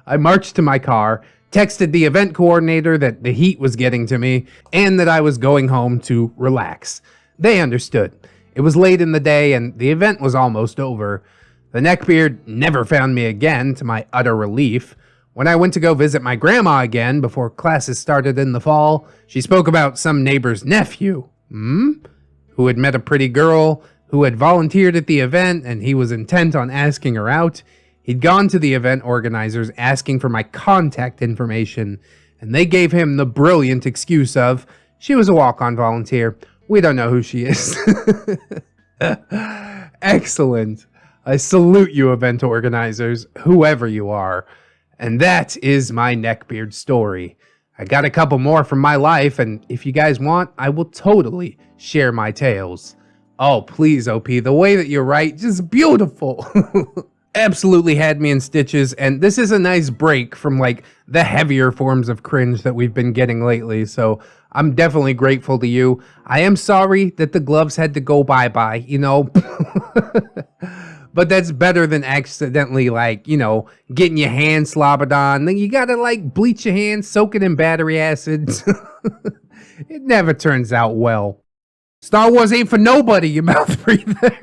I marched to my car, texted the event coordinator that the heat was getting to me, and that I was going home to relax. They understood. It was late in the day, and the event was almost over. The neckbeard never found me again, to my utter relief. When I went to go visit my grandma again before classes started in the fall, she spoke about some neighbor's nephew, who had met a pretty girl, who had volunteered at the event, and he was intent on asking her out. He'd gone to the event organizers asking for my contact information, and they gave him the brilliant excuse of, she was a walk-on volunteer. We don't know who she is. Excellent. I salute you, event organizers, whoever you are. And that is my neckbeard story. I got a couple more from my life, and if you guys want, I will totally share my tales. Oh, please, OP, the way that you write, just beautiful. Absolutely had me in stitches, and this is a nice break from like the heavier forms of cringe that we've been getting lately, so I'm definitely grateful to you. I am sorry that the gloves had to go bye-bye, you know. But that's better than accidentally, like, you know, getting your hands slobbered on. Then you gotta, like, bleach your hands, soak it in battery acid. It never turns out well. Star Wars ain't for nobody, you mouth breather.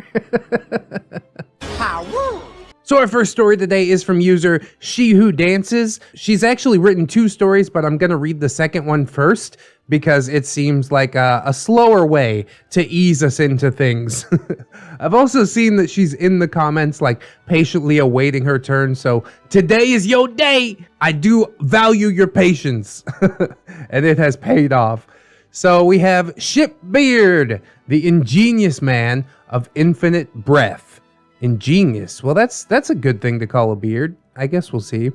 So our first story today is from user She Who Dances. She's actually written 2 stories, but I'm gonna read the second one first because it seems like a slower way to ease us into things. I've also seen that she's in the comments, like, patiently awaiting her turn, so today is your day! I do value your patience, and it has paid off. So we have Shipbeard, the ingenious man of infinite breath. Ingenious. Well, that's a good thing to call a beard. I guess we'll see.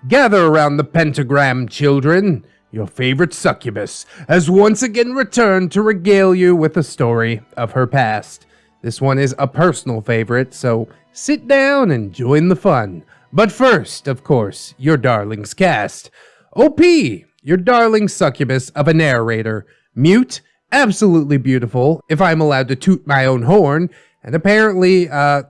Gather around the pentagram, children. Your favorite succubus has once again returned to regale you with a story of her past. This one is a personal favorite, so sit down and join the fun. But first, of course, your darling's cast. OP, your darling succubus of a narrator. Mute, absolutely beautiful, if I'm allowed to toot my own horn, and apparently,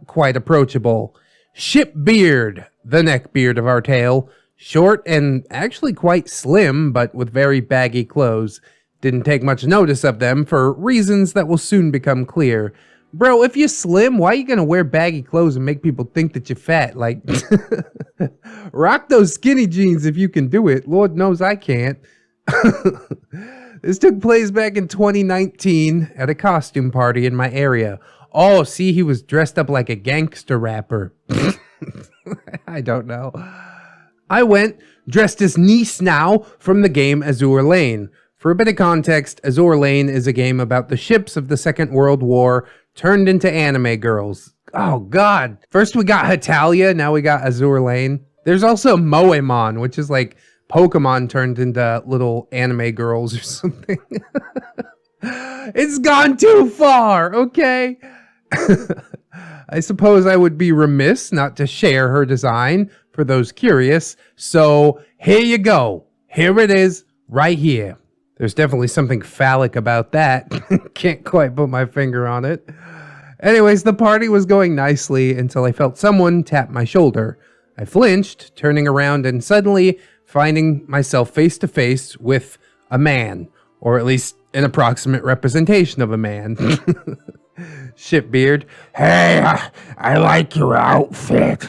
quite approachable. Shipbeard, the neckbeard of our tale. Short and actually quite slim, but with very baggy clothes. Didn't take much notice of them for reasons that will soon become clear. Bro, if you're slim, why are you gonna wear baggy clothes and make people think that you're fat? Like, rock those skinny jeans if you can do it. Lord knows I can't. This took place back in 2019 at a costume party in my area. Oh, see, he was dressed up like a gangster rapper. I don't know. I went dressed as Nice now from the game Azur Lane. For a bit of context, Azur Lane is a game about the ships of the Second World War turned into anime girls. Oh god. First we got Hetalia, now we got Azur Lane. There's also Moemon, which is like Pokemon turned into little anime girls or something. It's gone too far, okay? I suppose I would be remiss not to share her design for those curious. So here you go. Here it is, right here. There's definitely something phallic about that. Can't quite put my finger on it. Anyways, the party was going nicely until I felt someone tap my shoulder. I flinched, turning around and suddenly finding myself face to face with a man, or at least an approximate representation of a man. Shipbeard. Hey, I like your outfit.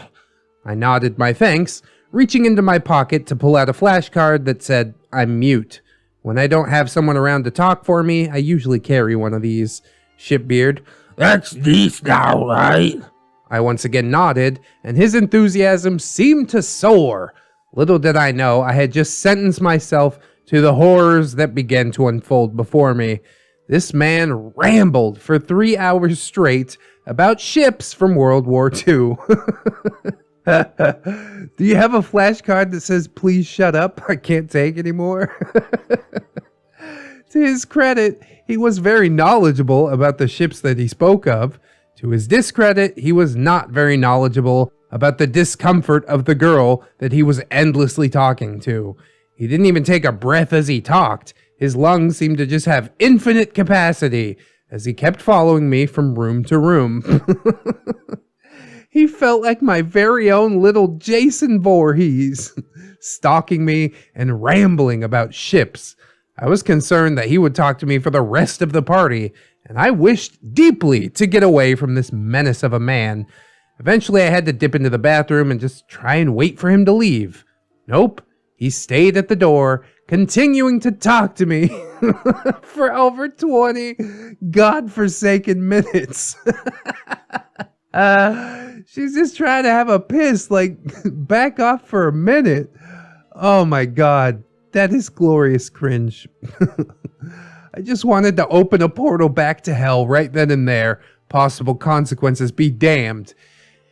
I nodded my thanks, reaching into my pocket to pull out a flashcard that said, I'm mute. When I don't have someone around to talk for me, I usually carry one of these. Shipbeard. That's these now, right? I once again nodded, and his enthusiasm seemed to soar. Little did I know, I had just sentenced myself to the horrors that began to unfold before me. This man rambled for 3 hours straight about ships from World War II. Do you have a flashcard that says, please shut up? I can't take anymore. To his credit, he was very knowledgeable about the ships that he spoke of. To his discredit, he was not very knowledgeable about the discomfort of the girl that he was endlessly talking to. He didn't even take a breath as he talked. His lungs seemed to just have infinite capacity as he kept following me from room to room. He felt like my very own little Jason Voorhees, stalking me and rambling about ships. I was concerned that he would talk to me for the rest of the party, and I wished deeply to get away from this menace of a man. Eventually, I had to dip into the bathroom and just try and wait for him to leave. Nope, he stayed at the door, continuing to talk to me for over 20 godforsaken minutes. She's just trying to have a piss, like, back off for a minute. Oh my god, that is glorious cringe. I just wanted to open a portal back to hell right then and there. Possible consequences be damned.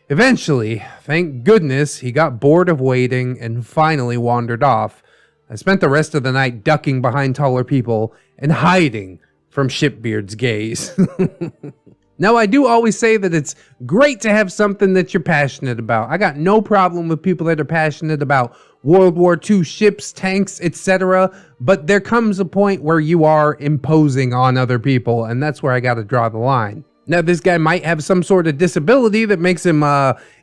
Eventually, thank goodness, he got bored of waiting and finally wandered off. I spent the rest of the night ducking behind taller people and hiding from Shipbeard's gaze. Now, I do always say that it's great to have something that you're passionate about. I got no problem with people that are passionate about World War II ships, tanks, etc. But there comes a point where you are imposing on other people, and that's where I got to draw the line. Now, this guy might have some sort of disability that makes him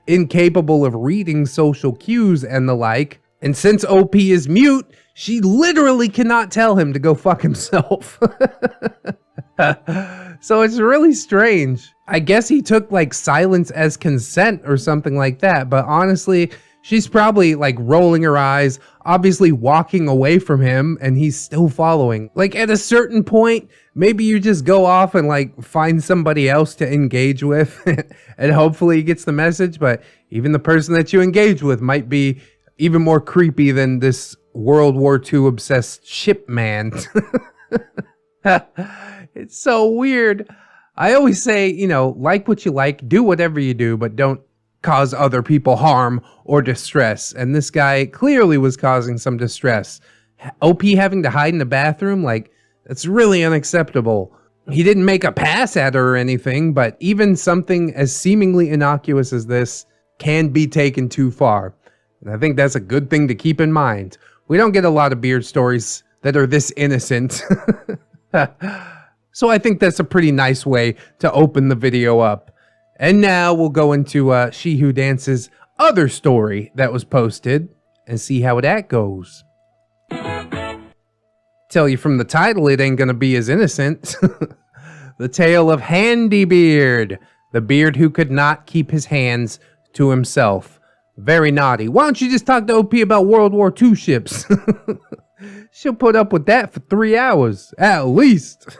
incapable of reading social cues and the like. And since OP is mute, she literally cannot tell him to go fuck himself. So it's really strange. I guess he took like silence as consent or something like that. But honestly, she's probably like rolling her eyes, obviously walking away from him, and he's still following. Like at a certain point, maybe you just go off and like find somebody else to engage with and hopefully he gets the message. But even the person that you engage with might be even more creepy than this World War II obsessed ship man. It's so weird. I always say, you know, like what you like, do whatever you do, but don't cause other people harm or distress. And this guy clearly was causing some distress. OP having to hide in the bathroom, like, that's really unacceptable. He didn't make a pass at her or anything, but even something as seemingly innocuous as this can be taken too far. And I think that's a good thing to keep in mind. We don't get a lot of beard stories that are this innocent. So I think that's a pretty nice way to open the video up. And now we'll go into She Who Dance's other story that was posted and see how that goes. Tell you from the title, it ain't gonna be as innocent. The tale of Handy Beard, the beard who could not keep his hands to himself. Very naughty. Why don't you just talk to OP about World War II ships? She'll put up with that for 3 hours, at least.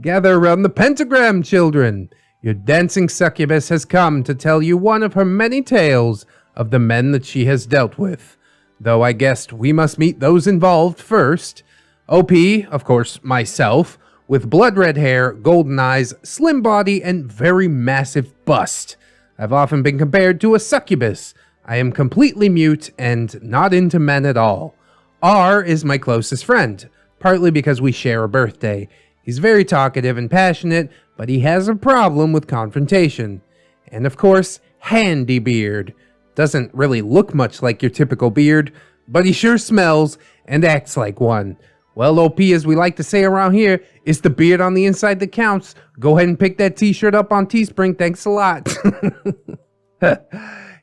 Gather around the pentagram, children. Your dancing succubus has come to tell you one of her many tales of the men that she has dealt with. Though I guessed we must meet those involved first. OP, of course, myself, with blood red hair, golden eyes, slim body, and very massive bust. I've often been compared to a succubus. I am completely mute and not into men at all. R is my closest friend, partly because we share a birthday. He's very talkative and passionate, but he has a problem with confrontation. And of course, Handy Beard. Doesn't really look much like your typical beard, but he sure smells and acts like one. Well, OP, as we like to say around here, it's the beard on the inside that counts. Go ahead and pick that t-shirt up on Teespring, thanks a lot.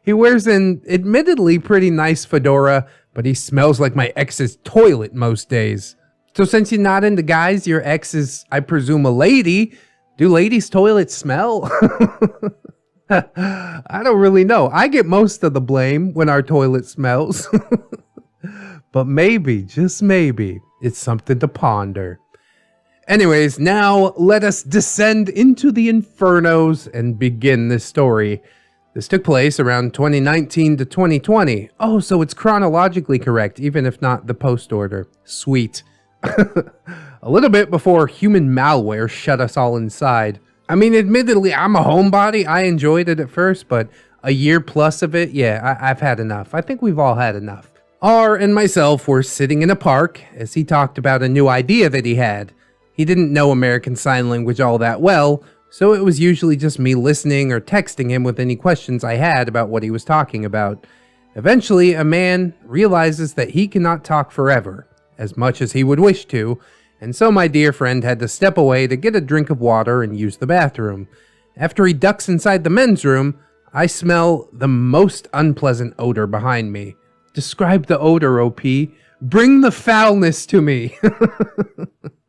He wears an admittedly pretty nice fedora, but he smells like my ex's toilet most days. So since you're not into guys, your ex is, I presume, a lady. Do ladies' toilets smell? I don't really know. I get most of the blame when our toilet smells. But maybe, just maybe, it's something to ponder. Anyways, now let us descend into the infernos and begin this story. This took place around 2019 to 2020. Oh, so it's chronologically correct, even if not the post order. Sweet. A little bit before human malware shut us all inside. I mean, admittedly, I'm a homebody. I enjoyed it at first, but a year plus of it, yeah, I've had enough. I think we've all had enough. R and myself were sitting in a park as he talked about a new idea that he had. He didn't know American Sign Language all that well, so it was usually just me listening or texting him with any questions I had about what he was talking about. Eventually, a man realizes that he cannot talk forever, as much as he would wish to, and so my dear friend had to step away to get a drink of water and use the bathroom. After he ducks inside the men's room, I smell the most unpleasant odor behind me. Describe the odor, OP. Bring the foulness to me.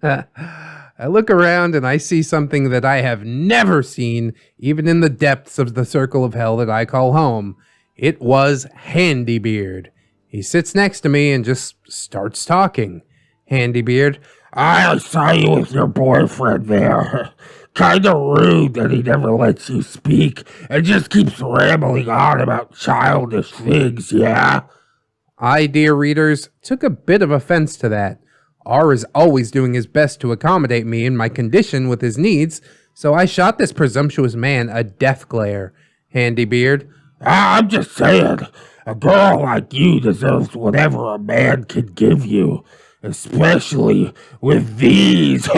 I look around and I see something that I have never seen, even in the depths of the circle of hell that I call home. It was Handybeard. He sits next to me and just starts talking. Handybeard, I saw you with your boyfriend there. Kinda rude that he never lets you speak and just keeps rambling on about childish things, yeah? I, dear readers, took a bit of offense to that. R is always doing his best to accommodate me in my condition with his needs, so I shot this presumptuous man a death glare. Handybeard, I'm just saying, a girl like you deserves whatever a man can give you, especially with these.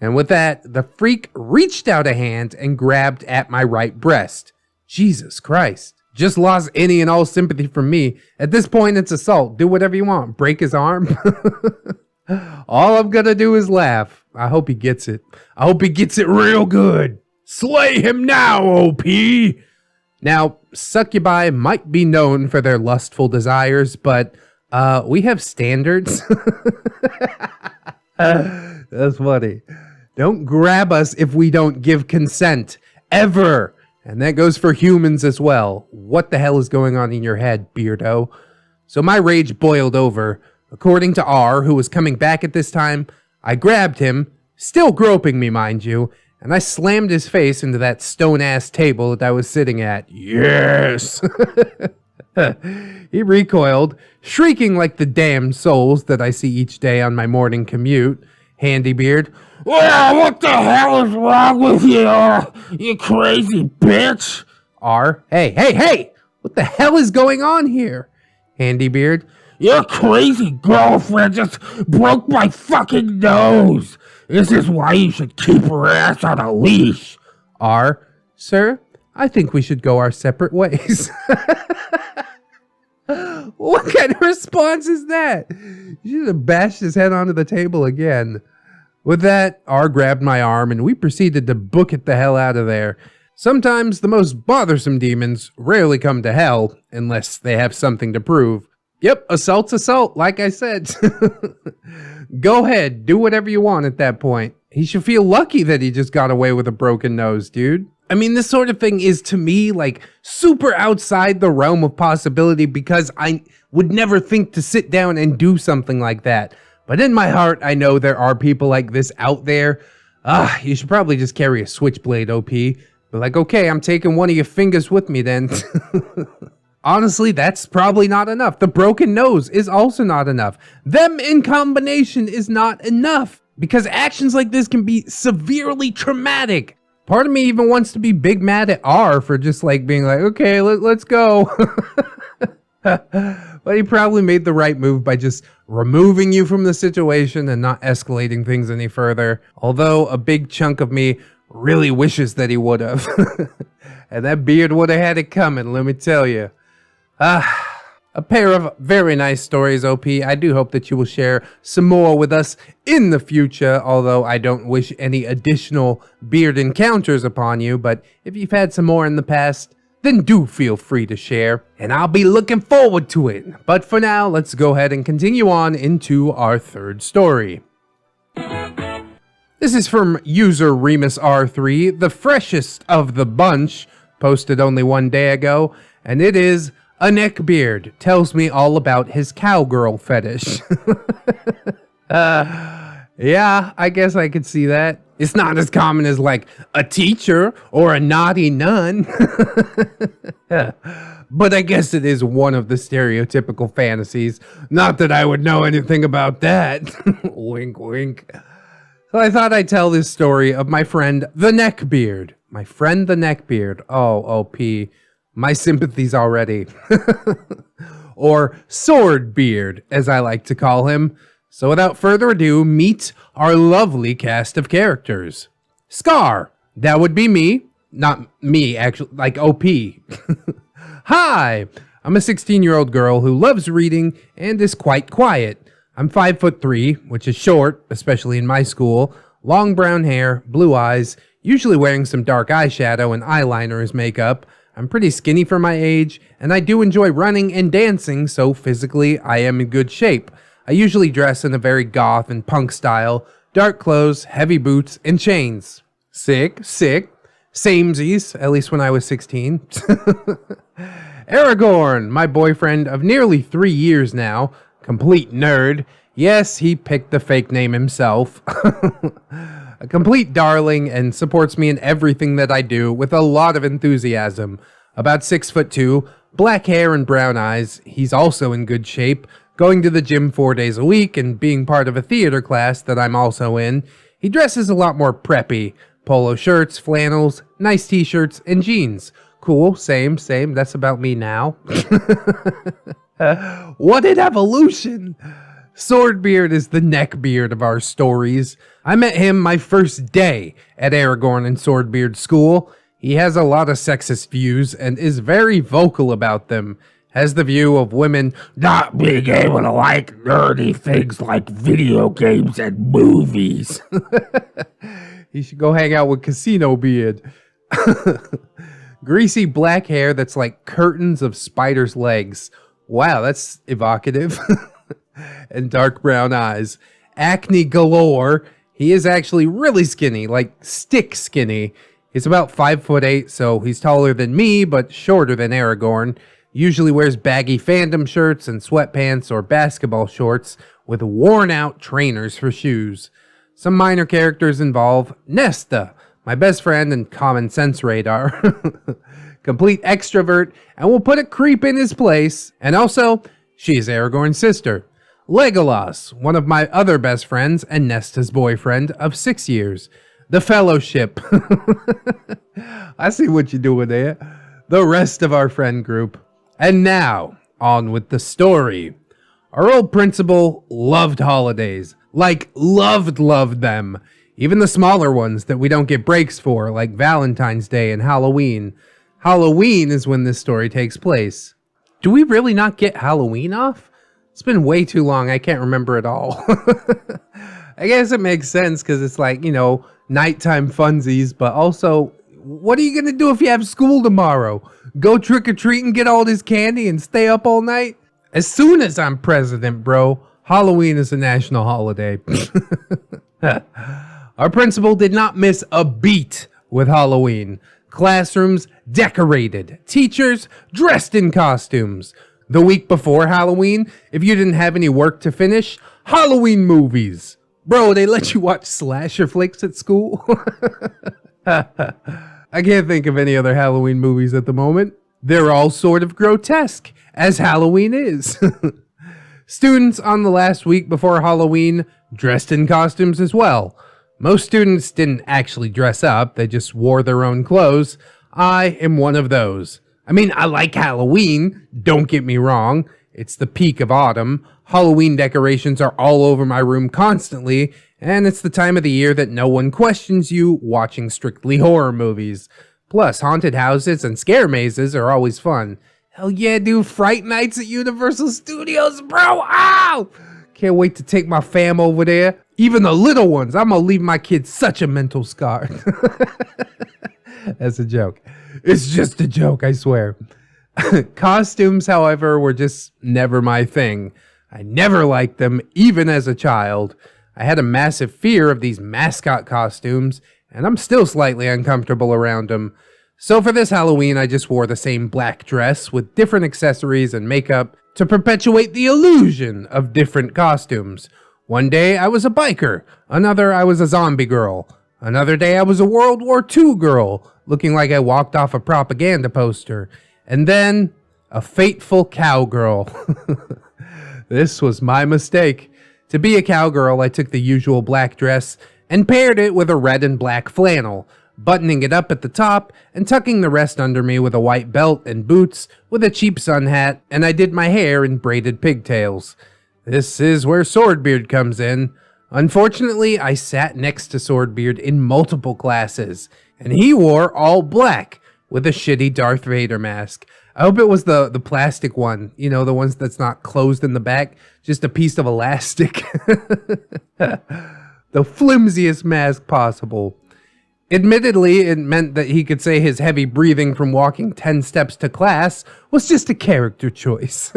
and with that, the freak reached out a hand and grabbed at my right breast. Jesus Christ. Just lost any and all sympathy from me. At this point, it's assault. Do whatever you want. Break his arm. All I'm gonna do is laugh. I hope he gets it. I hope he gets it real good. Slay him now, OP! Now, succubi might be known for their lustful desires, but we have standards. That's funny. Don't grab us if we don't give consent. Ever. And that goes for humans as well. What the hell is going on in your head, beardo? So my rage boiled over. According to R, who was coming back at this time, I grabbed him, still groping me, mind you, and I slammed his face into that stone-ass table that I was sitting at. Yes! He recoiled, shrieking like the damned souls that I see each day on my morning commute. Handybeard, What the hell is wrong with you, you crazy bitch? R, hey! What the hell is going on here? Handybeard, Your crazy girlfriend just broke my fucking nose. This is why you should keep her ass on a leash. R, sir, I think we should go our separate ways. What kind of response is that? You should have bashed his head onto the table again. With that, R grabbed my arm and we proceeded to book it the hell out of there. Sometimes the most bothersome demons rarely come to hell unless they have something to prove. Yep, assault's assault, like I said. Go ahead, do whatever you want at that point. He should feel lucky that he just got away with a broken nose, dude. I mean, this sort of thing is, to me, like, super outside the realm of possibility because I would never think to sit down and do something like that. But in my heart, I know there are people like this out there. You should probably just carry a switchblade, OP. But like, okay, I'm taking one of your fingers with me then. Honestly, that's probably not enough. The broken nose is also not enough. Them in combination is not enough. Because actions like this can be severely traumatic. Part of me even wants to be big mad at R for just like being like, okay, let's go. But he probably made the right move by just removing you from the situation and not escalating things any further. Although a big chunk of me really wishes that he would have. And that beard would have had it coming, let me tell you. A pair of very nice stories, OP. I do hope that you will share some more with us in the future, although I don't wish any additional beard encounters upon you, but if you've had some more in the past, then do feel free to share, and I'll be looking forward to it. But for now, let's go ahead and continue on into our third story. This is from user RemusR3, the freshest of the bunch, posted only one day ago, and it is a neckbeard tells me all about his cowgirl fetish. Yeah, I guess I could see that. It's not as common as like a teacher or a naughty nun. But I guess it is one of the stereotypical fantasies. Not that I would know anything about that. Wink, wink. So I thought I'd tell this story of my friend the Neckbeard. My friend the Neckbeard. Oh, OP. My sympathies already. Or Swordbeard, as I like to call him. So without further ado, meet our lovely cast of characters. Scar, that would be me. Not me, actually, like OP. Hi, I'm a 16-year-old girl who loves reading and is quite quiet. I'm 5'3", which is short, especially in my school, long brown hair, blue eyes, usually wearing some dark eyeshadow and eyeliner as makeup. I'm pretty skinny for my age, and I do enjoy running and dancing, so physically I am in good shape. I usually dress in a very goth and punk style, dark clothes, heavy boots, and chains. Sick. Samesies, at least when I was 16. Aragorn, my boyfriend of nearly 3 years now. Complete nerd. Yes, he picked the fake name himself. A complete darling and supports me in everything that I do with a lot of enthusiasm. About 6'2", black hair and brown eyes. He's also in good shape, going to the gym 4 days a week and being part of a theater class that I'm also in. He dresses a lot more preppy. Polo shirts, flannels, nice t-shirts, and jeans. Cool, same, that's about me now. What an evolution! Swordbeard is the neckbeard of our stories. I met him my first day at Aragorn and Swordbeard School. He has a lot of sexist views and is very vocal about them. Has the view of women not being able to like nerdy things like video games and movies. He should go hang out with Casino Beard. Greasy black hair that's like curtains of spiders' legs. Wow, that's evocative. And dark brown eyes. Acne galore. He is actually really skinny, like stick skinny. He's about 5'8", so he's taller than me, but shorter than Aragorn. Usually wears baggy fandom shirts and sweatpants or basketball shorts with worn out trainers for shoes. Some minor characters involve Nesta, my best friend and common sense radar. Complete extrovert, and will put a creep in his place. And also, she is Aragorn's sister. Legolas, one of my other best friends and Nesta's boyfriend of 6 years. The Fellowship. I see what you're doing there. The rest of our friend group. And now, on with the story. Our old principal loved holidays. Like, loved them. Even the smaller ones that we don't get breaks for, like Valentine's Day and Halloween. Halloween is when this story takes place. Do we really not get Halloween off? It's been way too long, I can't remember it all. I guess it makes sense because it's like, you know, nighttime funsies, but also, what are you going to do if you have school tomorrow? Go trick-or-treat and get all this candy and stay up all night? As soon as I'm president, bro, Halloween is a national holiday. Our principal did not miss a beat with Halloween. Classrooms decorated, teachers dressed in costumes. The week before Halloween, if you didn't have any work to finish, Halloween movies. Bro, they let you watch slasher flicks at school? I can't think of any other Halloween movies at the moment. They're all sort of grotesque, as Halloween is. Students on the last week before Halloween dressed in costumes as well. Most students didn't actually dress up, they just wore their own clothes. I am one of those. I mean, I like Halloween, don't get me wrong. It's the peak of autumn. Halloween decorations are all over my room constantly, and it's the time of the year that no one questions you watching strictly horror movies. Plus, haunted houses and scare mazes are always fun. Hell yeah, dude, Fright Nights at Universal Studios, bro! Ow! Can't wait to take my fam over there. Even the little ones, I'm gonna leave my kids such a mental scar. That's a joke. It's just a joke, I swear. Costumes, however, were just never my thing. I never liked them, even as a child. I had a massive fear of these mascot costumes, and I'm still slightly uncomfortable around them. So for this Halloween, I just wore the same black dress with different accessories and makeup to perpetuate the illusion of different costumes. One day I was a biker, another I was a zombie girl, another day I was a World War II girl, looking like I walked off a propaganda poster, and then a fateful cowgirl. This was my mistake. To be a cowgirl, I took the usual black dress and paired it with a red and black flannel, buttoning it up at the top and tucking the rest under me with a white belt and boots with a cheap sun hat, and I did my hair in braided pigtails. This is where Swordbeard comes in. Unfortunately, I sat next to Swordbeard in multiple classes, and he wore all black with a shitty Darth Vader mask. I hope it was the plastic one, you know, the ones that's not closed in the back, just a piece of elastic. the flimsiest mask possible. Admittedly, it meant that he could say his heavy breathing from walking 10 steps to class was just a character choice.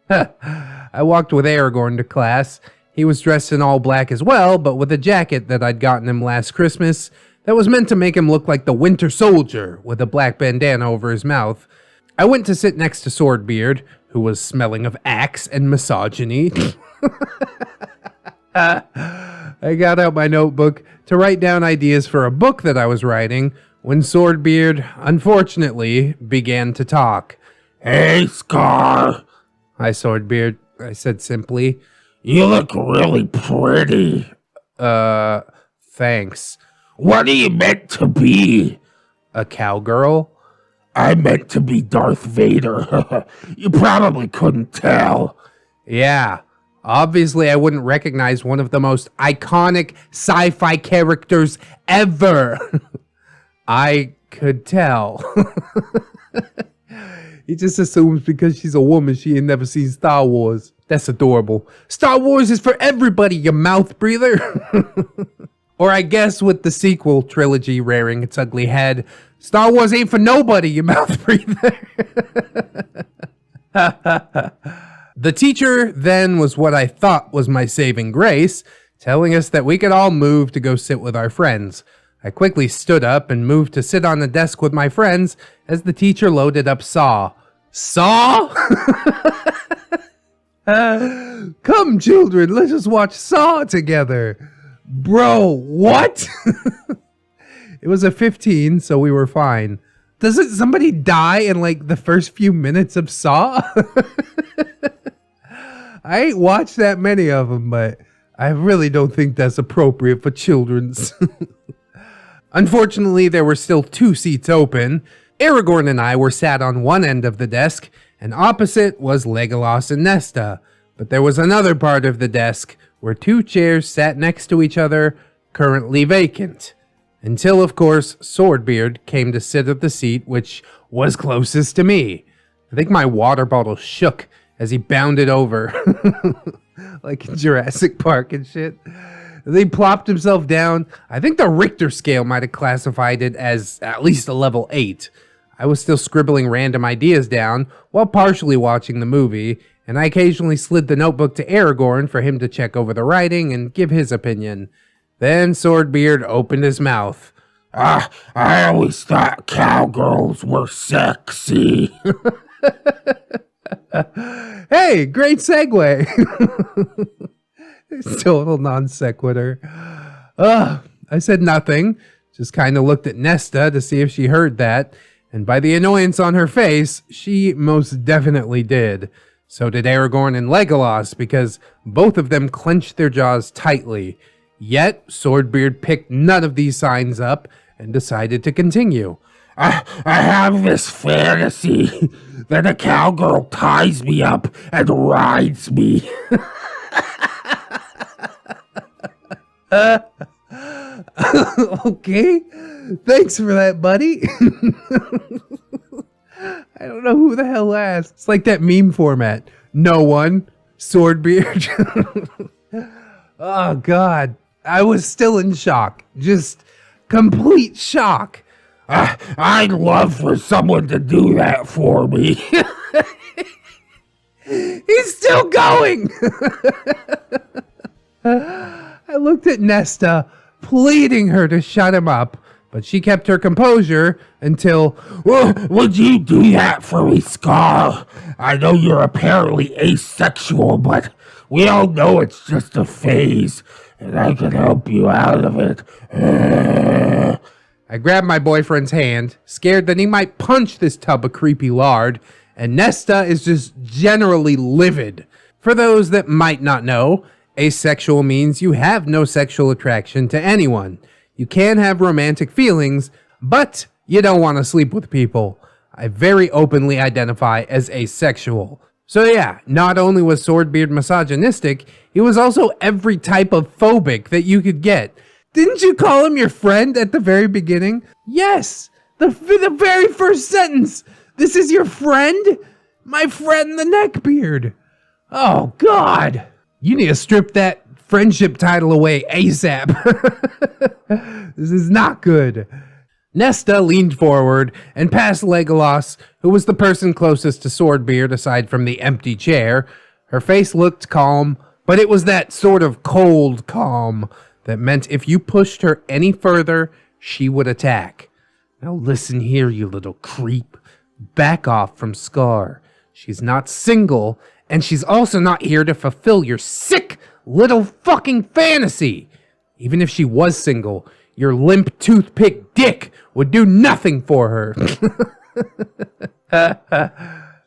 I walked with Aragorn to class. He was dressed in all black as well, but with a jacket that I'd gotten him last Christmas that was meant to make him look like the Winter Soldier with a black bandana over his mouth. I went to sit next to Swordbeard, who was smelling of axe and misogyny. I got out my notebook to write down ideas for a book that I was writing when Swordbeard, unfortunately, began to talk. Hey, Scar. Hi, Swordbeard, I said simply. You look really pretty. Thanks. What are you meant to be? A cowgirl? I meant to be Darth Vader. You probably couldn't tell. Yeah. Obviously, I wouldn't recognize one of the most iconic sci-fi characters ever. I could tell. He just assumes because she's a woman, she ain't never seen Star Wars. That's adorable. Star Wars is for everybody, you mouth breather. Or I guess with the sequel trilogy rearing its ugly head, Star Wars ain't for nobody, you mouth breather. The teacher then was what I thought was my saving grace, telling us that we could all move to go sit with our friends. I quickly stood up and moved to sit on the desk with my friends as the teacher loaded up Saw. Saw? Come, children, let us watch Saw together. Bro, what? It was a 15, so we were fine. Doesn't somebody die in like the first few minutes of Saw? I ain't watched that many of them, but I really don't think that's appropriate for children's. Unfortunately, there were still 2 seats open. Aragorn and I were sat on one end of the desk, and opposite was Legolas and Nesta. But there was another part of the desk where 2 chairs sat next to each other, currently vacant. Until, of course, Swordbeard came to sit at the seat which was closest to me. I think my water bottle shook as he bounded over, like in Jurassic Park and shit. Then he plopped himself down. I think the Richter scale might have classified it as at least a level 8. I was still scribbling random ideas down while partially watching the movie, and I occasionally slid the notebook to Aragorn for him to check over the writing and give his opinion. Then Swordbeard opened his mouth. I always thought cowgirls were sexy. Hey, great segue. Total non sequitur. I said nothing, just kind of looked at Nesta to see if she heard that, and by the annoyance on her face, she most definitely did. So did Aragorn and Legolas, because both of them clenched their jaws tightly. Yet, Swordbeard picked none of these signs up and decided to continue. I have this fantasy that a cowgirl ties me up and rides me. Okay, thanks for that, buddy. I don't know who the hell asked. It's like that meme format. No one. Swordbeard. Oh, God. I was still in shock. Just complete shock. I'd love for someone to do that for me. He's still going. I looked at Nesta, pleading her to shut him up, but she kept her composure until... Would you do that for me, Scar? I know you're apparently asexual, but we all know it's just a phase, and I can help you out of it. I grabbed my boyfriend's hand, scared that he might punch this tub of creepy lard, and Nesta is just generally livid. For those that might not know, asexual means you have no sexual attraction to anyone. You can have romantic feelings, but you don't want to sleep with people. I very openly identify as asexual. So yeah, not only was Swordbeard misogynistic, he was also every type of phobic that you could get. Didn't you call him your friend at the very beginning? Yes, the very first sentence. This is your friend? My friend the Neckbeard. Oh, God. You need to strip that friendship title away ASAP. This is not good. Nesta leaned forward and past Legolas, who was the person closest to Swordbeard aside from the empty chair. Her face looked calm, but it was that sort of cold calm that meant if you pushed her any further, she would attack. Now listen here, you little creep. Back off from Scar. She's not single, and she's also not here to fulfill your sick little fucking fantasy. Even if she was single, your limp toothpick dick would do nothing for her.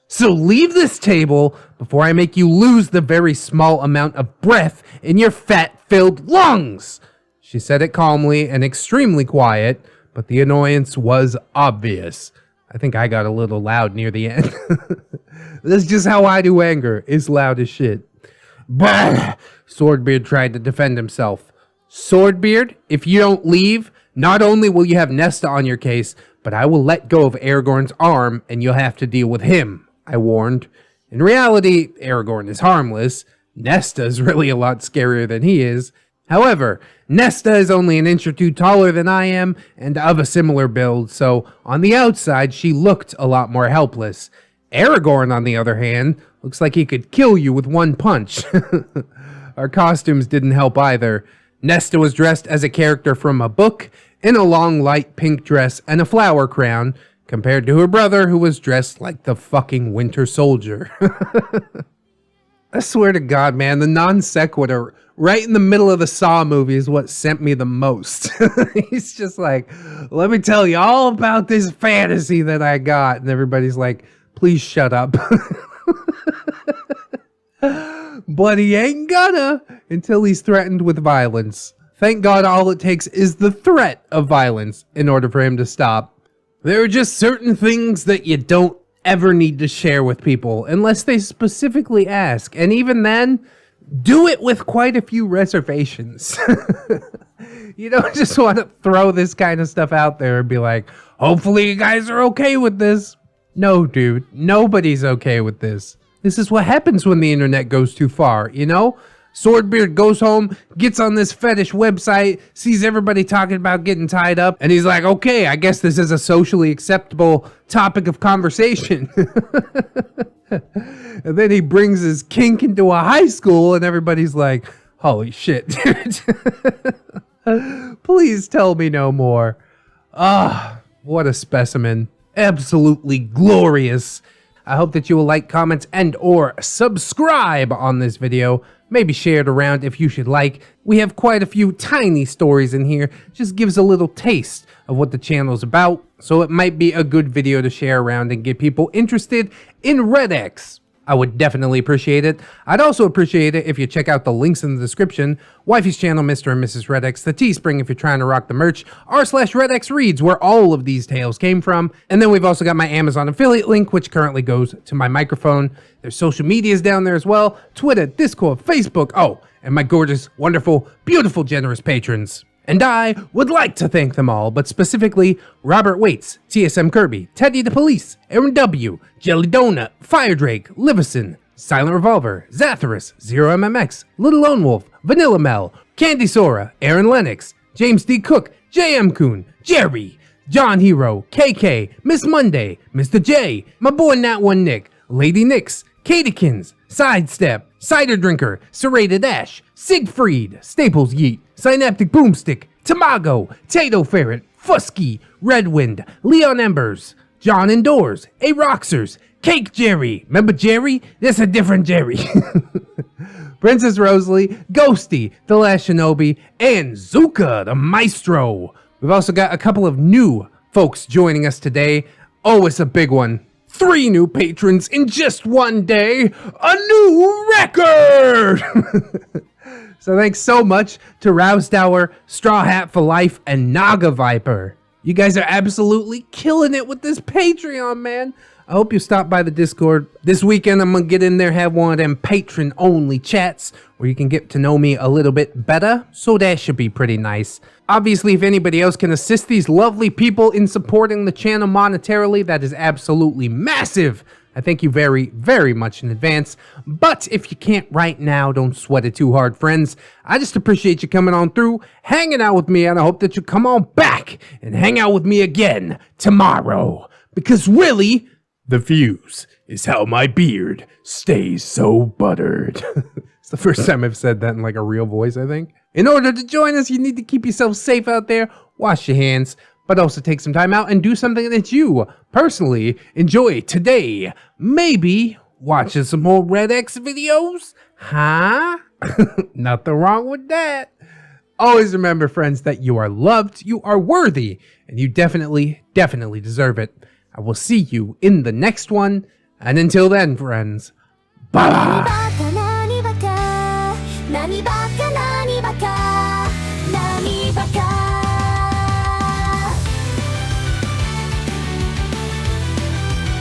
So leave this table before I make you lose the very small amount of breath in your fat-filled lungs. She said it calmly and extremely quiet, but the annoyance was obvious. I think I got a little loud near the end. That's just how I do anger. It's loud as shit. Bah! Swordbeard tried to defend himself. Swordbeard, if you don't leave, not only will you have Nesta on your case, but I will let go of Aragorn's arm and you'll have to deal with him, I warned. In reality, Aragorn is harmless. Nesta is really a lot scarier than he is. However, Nesta is only an inch or two taller than I am and of a similar build, so on the outside she looked a lot more helpless. Aragorn, on the other hand, looks like he could kill you with one punch. Our costumes didn't help either. Nesta was dressed as a character from a book, in a long light pink dress and a flower crown, compared to her brother who was dressed like the fucking Winter Soldier. I swear to God, man, the non sequitur right in the middle of the Saw movie is what sent me the most. He's just like, let me tell you all about this fantasy that I got. And everybody's like, please shut up. But he ain't gonna until he's threatened with violence. Thank God all it takes is the threat of violence in order for him to stop. There are just certain things that you don't ever need to share with people unless they specifically ask. And even then, do it with quite a few reservations. You don't just want to throw this kind of stuff out there and be like, hopefully you guys are okay with this. No, dude, nobody's okay with this. This is what happens when the internet goes too far, you know? Swordbeard goes home, gets on this fetish website, sees everybody talking about getting tied up, and he's like, okay, I guess this is a socially acceptable topic of conversation. And then he brings his kink into a high school, and everybody's like, holy shit, dude. Please tell me no more. Ah, what a specimen. Absolutely glorious. I hope that you will like, comment, and or subscribe on this video. Maybe share it around if you should like. We have quite a few tiny stories in here. Just gives a little taste of what the channel's about. So it might be a good video to share around and get people interested in ReddX. I would definitely appreciate it. I'd also appreciate it if you check out the links in the description. Wifey's channel, Mr. and Mrs. ReddX, the Teespring if you're trying to rock the merch, r/ReddX Reads, where all of these tales came from. And then we've also got my Amazon affiliate link, which currently goes to my microphone. There's social medias down there as well. Twitter, Discord, Facebook. Oh, and my gorgeous, wonderful, beautiful, generous patrons. And I would like to thank them all, but specifically Robert Waits, TSM Kirby, Teddy the Police, Aaron W, Jelly Donut, Fire Drake, Livison, Silent Revolver, Zathras, Zero MMX, Little Lone Wolf, Vanilla Mel, Candy Sora, Aaron Lennox, James D. Cook, JM Coon, Jerry, John Hero, KK, Miss Monday, Mr. J, my boy Nat One Nick, Lady Nix, Katykins, Sidestep, Cider Drinker, Serrated Ash, Siegfried, Staples Yeet, Synaptic Boomstick, Tamago, Tato Ferret, Fusky, Redwind, Leon Embers, John Indoors, A Roxers, Cake Jerry. Remember Jerry? That's a different Jerry. Princess Rosalie, Ghosty, The Last Shinobi, and Zuka, the Maestro. We've also got a couple of new folks joining us today. Oh, it's a big one. 3 new patrons in just one day. A new record! So thanks so much to Rousdower, Straw Hat for Life, and Naga Viper. You guys are absolutely killing it with this Patreon, man. I hope you stop by the Discord. This weekend, I'm going to get in there, have one of them patron-only chats where you can get to know me a little bit better. So that should be pretty nice. Obviously, if anybody else can assist these lovely people in supporting the channel monetarily, that is absolutely massive. I thank you very, very much in advance. But if you can't right now, don't sweat it too hard, friends. I just appreciate you coming on through, hanging out with me, and I hope that you come on back and hang out with me again tomorrow. Because really, the fuse is how my beard stays so buttered. It's the first time I've said that in like a real voice, I think. In order to join us, you need to keep yourself safe out there, wash your hands, but also take some time out and do something that you personally enjoy today. Maybe watching some more ReddX videos? Huh? Nothing wrong with that. Always remember, friends, that you are loved, you are worthy, and you definitely, definitely deserve it. I will see you in the next one. And until then, friends, bye-bye.